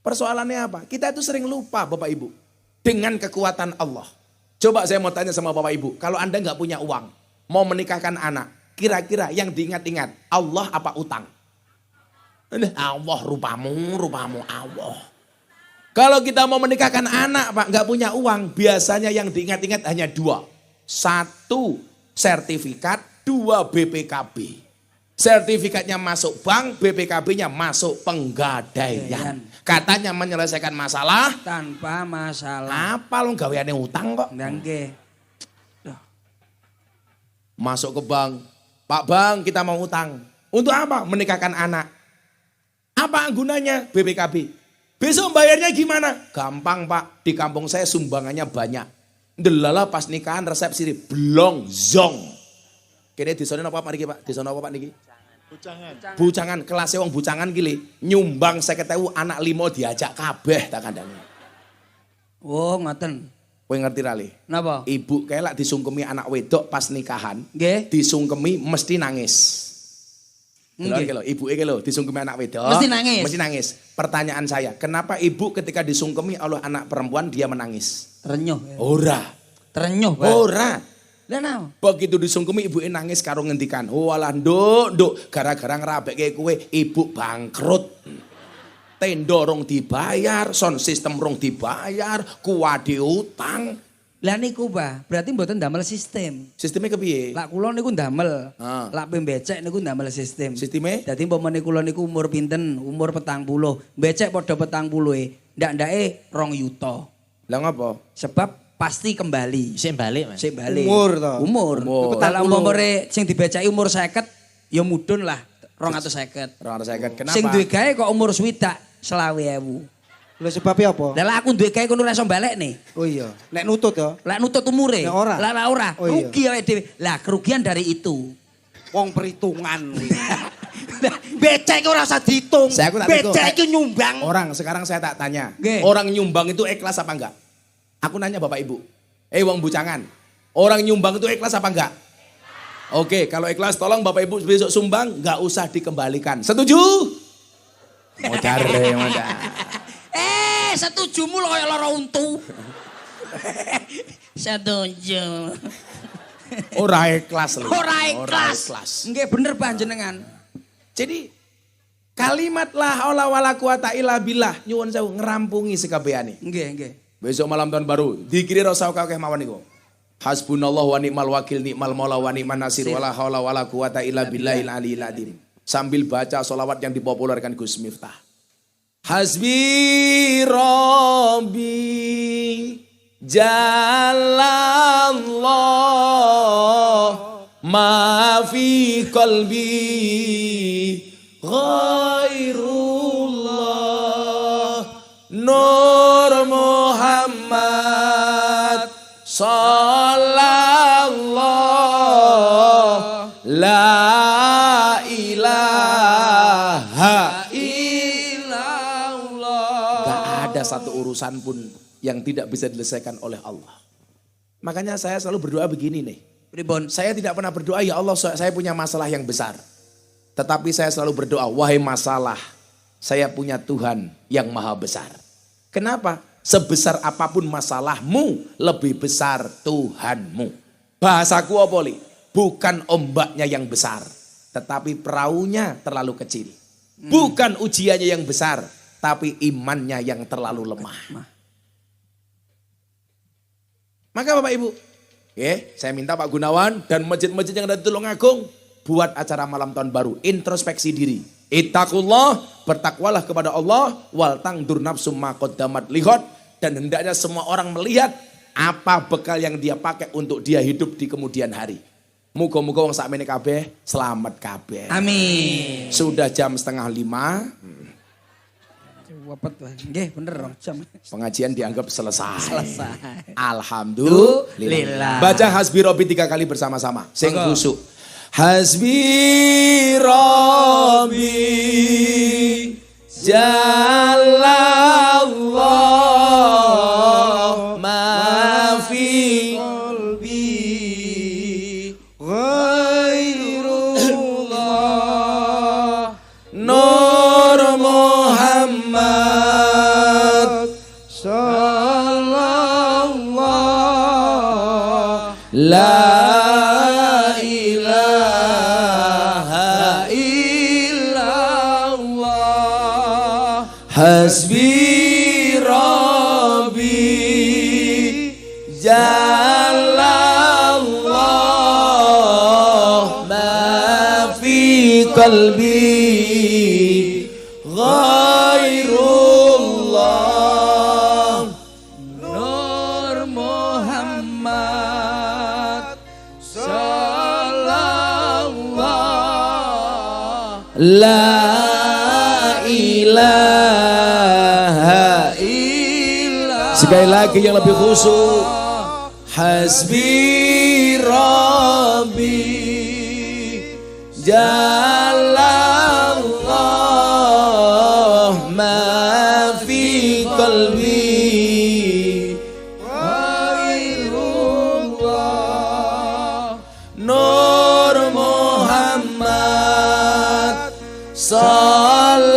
Persoalannya apa? Kita itu sering lupa Bapak Ibu. Dengan kekuatan Allah. Coba saya mau tanya sama Bapak Ibu. Kalau Anda nggak punya uang. Mau menikahkan anak. Kira-kira yang diingat-ingat. Allah apa utang? Allah rupamu Allah. Kalau kita mau menikahkan anak Pak, nggak punya uang, biasanya yang diingat-ingat hanya 2. 1 sertifikat, 2 BPKB. Sertifikatnya masuk bank, BPKB-nya masuk penggadaian. Katanya menyelesaikan masalah Tanpa masalah. apa lo gaweane utang kok? Nggih. Masuk ke bank, Pak Bang kita mau utang. Untuk apa? Menikahkan anak. Apa gunanya? BPKB. Besok bayarnya gimana? Gampang Pak, di kampung saya sumbangannya banyak. Delala pas nikahan resepsi blong zong. Kene disone napa Pak niki Pak? Disone apa Pak niki? Bucangan, kelas wong bucangan gili. Nyumbang 50.000 anak 5 diajak kabeh tak kandhane. Oh, ngoten. Kowe ngerti rale? Napa? Ibu kayak lak disungkemi anak wedok pas nikahan, Nggih. disungkemi mesti nangis. Nggih. Lho, ibu iki lho disungkemi anak wedok. Mesti nangis. Mesti nangis. Pertanyaan saya, kenapa ibu ketika disungkemi oleh anak perempuan dia menangis? Terenyuh. Ora. Terenyuh, Pak. Ora. Lah napa? Begitu disungkemi ibu nangis karo ngendikan, "Oh alah nduk, gara-gara ngerabekke kowe ibu bangkrut." Tenda rong dibayar, sound system rong dibayar, kuwade utang. Lah niku, Pak, berarti mboten damel sistem. Sistemnya kepiye? Lak kula niku ndamel. Ah. Lak pembecek niku ndamel sistem. Sistemnya? Dadi umpamane kula niku umur pinten? Umur 40. Becek padha 40-e. Ndak-ndake 2 yuta. Lah ngapa? Sebab pasti kembali. Sing balik, Mas. Sing balik. Umur toh? Umur. Umur. Kalau umpamane sing dibecaki umur 50 ya mudhun lah 250. Orang saya kenapa? Sing duwe gawe kok umur swidak 20.000. Lho sebabnya apa? Lah aku duwe gawe kono ora iso balekne. Oh iya, nek nutut ya. Lah nutut umure. Nek ora? Lah ora. Oh iya. Rugi awake dhewe. Lah kerugian dari itu. Wong perhitungan kuwi. Becek ora usah dihitung. Saya aku tak Becek iki nyumbang. Orang sekarang saya tak tanya, Nggih. orang nyumbang itu ikhlas apa enggak? Aku nanya Bapak Ibu. Wong bucangan. Orang nyumbang itu ikhlas apa enggak? Oke, kalau ikhlas tolong Bapak Ibu besok sumbang enggak usah dikembalikan. Setuju? Modar. Setujumu lo kaya lara untu. Setuju. Ora ikhlas lho. Ora ikhlas. Nggih bener panjenengan. Jadi kalimat la haula wala quwata illa billah nyuwun sewu ngerampungi sekabehane. Nggih, nggih. Besok malam tahun baru dikiri rasa akeh mawon niku. Hasbunallahu wa ni'mal wakil ni'mal maula wa ni'man nasir wala haula wala quwata illa billahil aliyil azim. Sambil baca sholawat yang dipopulerkan Gus Miftah. Hasbi Rabbi Jalallah ma fi qalbi ghairullah Nur Muhammad sallallahu la ilaha illallah. Gak ada satu urusan pun yang tidak bisa diselesaikan oleh Allah. Makanya saya selalu berdoa begini nih. Pripun? Saya tidak pernah berdoa, ya Allah saya punya masalah yang besar. Tetapi saya selalu berdoa, wahai masalah, saya punya Tuhan yang maha besar. Kenapa? Sebesar apapun masalahmu, lebih besar Tuhanmu. Bahasaku apa li? Bukan ombaknya yang besar, tetapi perahunya terlalu kecil. Bukan ujiannya yang besar, tapi imannya yang terlalu lemah. Maka Bapak Ibu, saya minta Pak Gunawan dan masjid-masjid yang ada di Tulungagung buat acara malam tahun baru, introspeksi diri. Ittaqullah, bertakwalah kepada Allah, wal tangdur nafsum ma qaddamat lihat, dan hendaknya semua orang melihat apa bekal yang dia pakai untuk dia hidup di kemudian hari. Muga-muga wong sakmene kabeh selamat kabeh. Amin. Sudah jam 4:30. Wapet wae. Nggih, bener jam. Pengajian dianggap selesai. Selesai. Alhamdulillah. Baca hasbi Rabbi 3 kali bersama-sama. Sing khusyuk. Hasbi Rabbi Jalallah ma fi qalbi ghairullah Nur Muhammad sallallahu la ilaha illallah hasbi rabbi jalallah ma fi qalbi ghairullah Nur Muhammad sallallahu la ilaha illallah. Sekali lagi yang lebih khusyuk. Hasbi Rabbi Jalallah ma fi qalbi Allah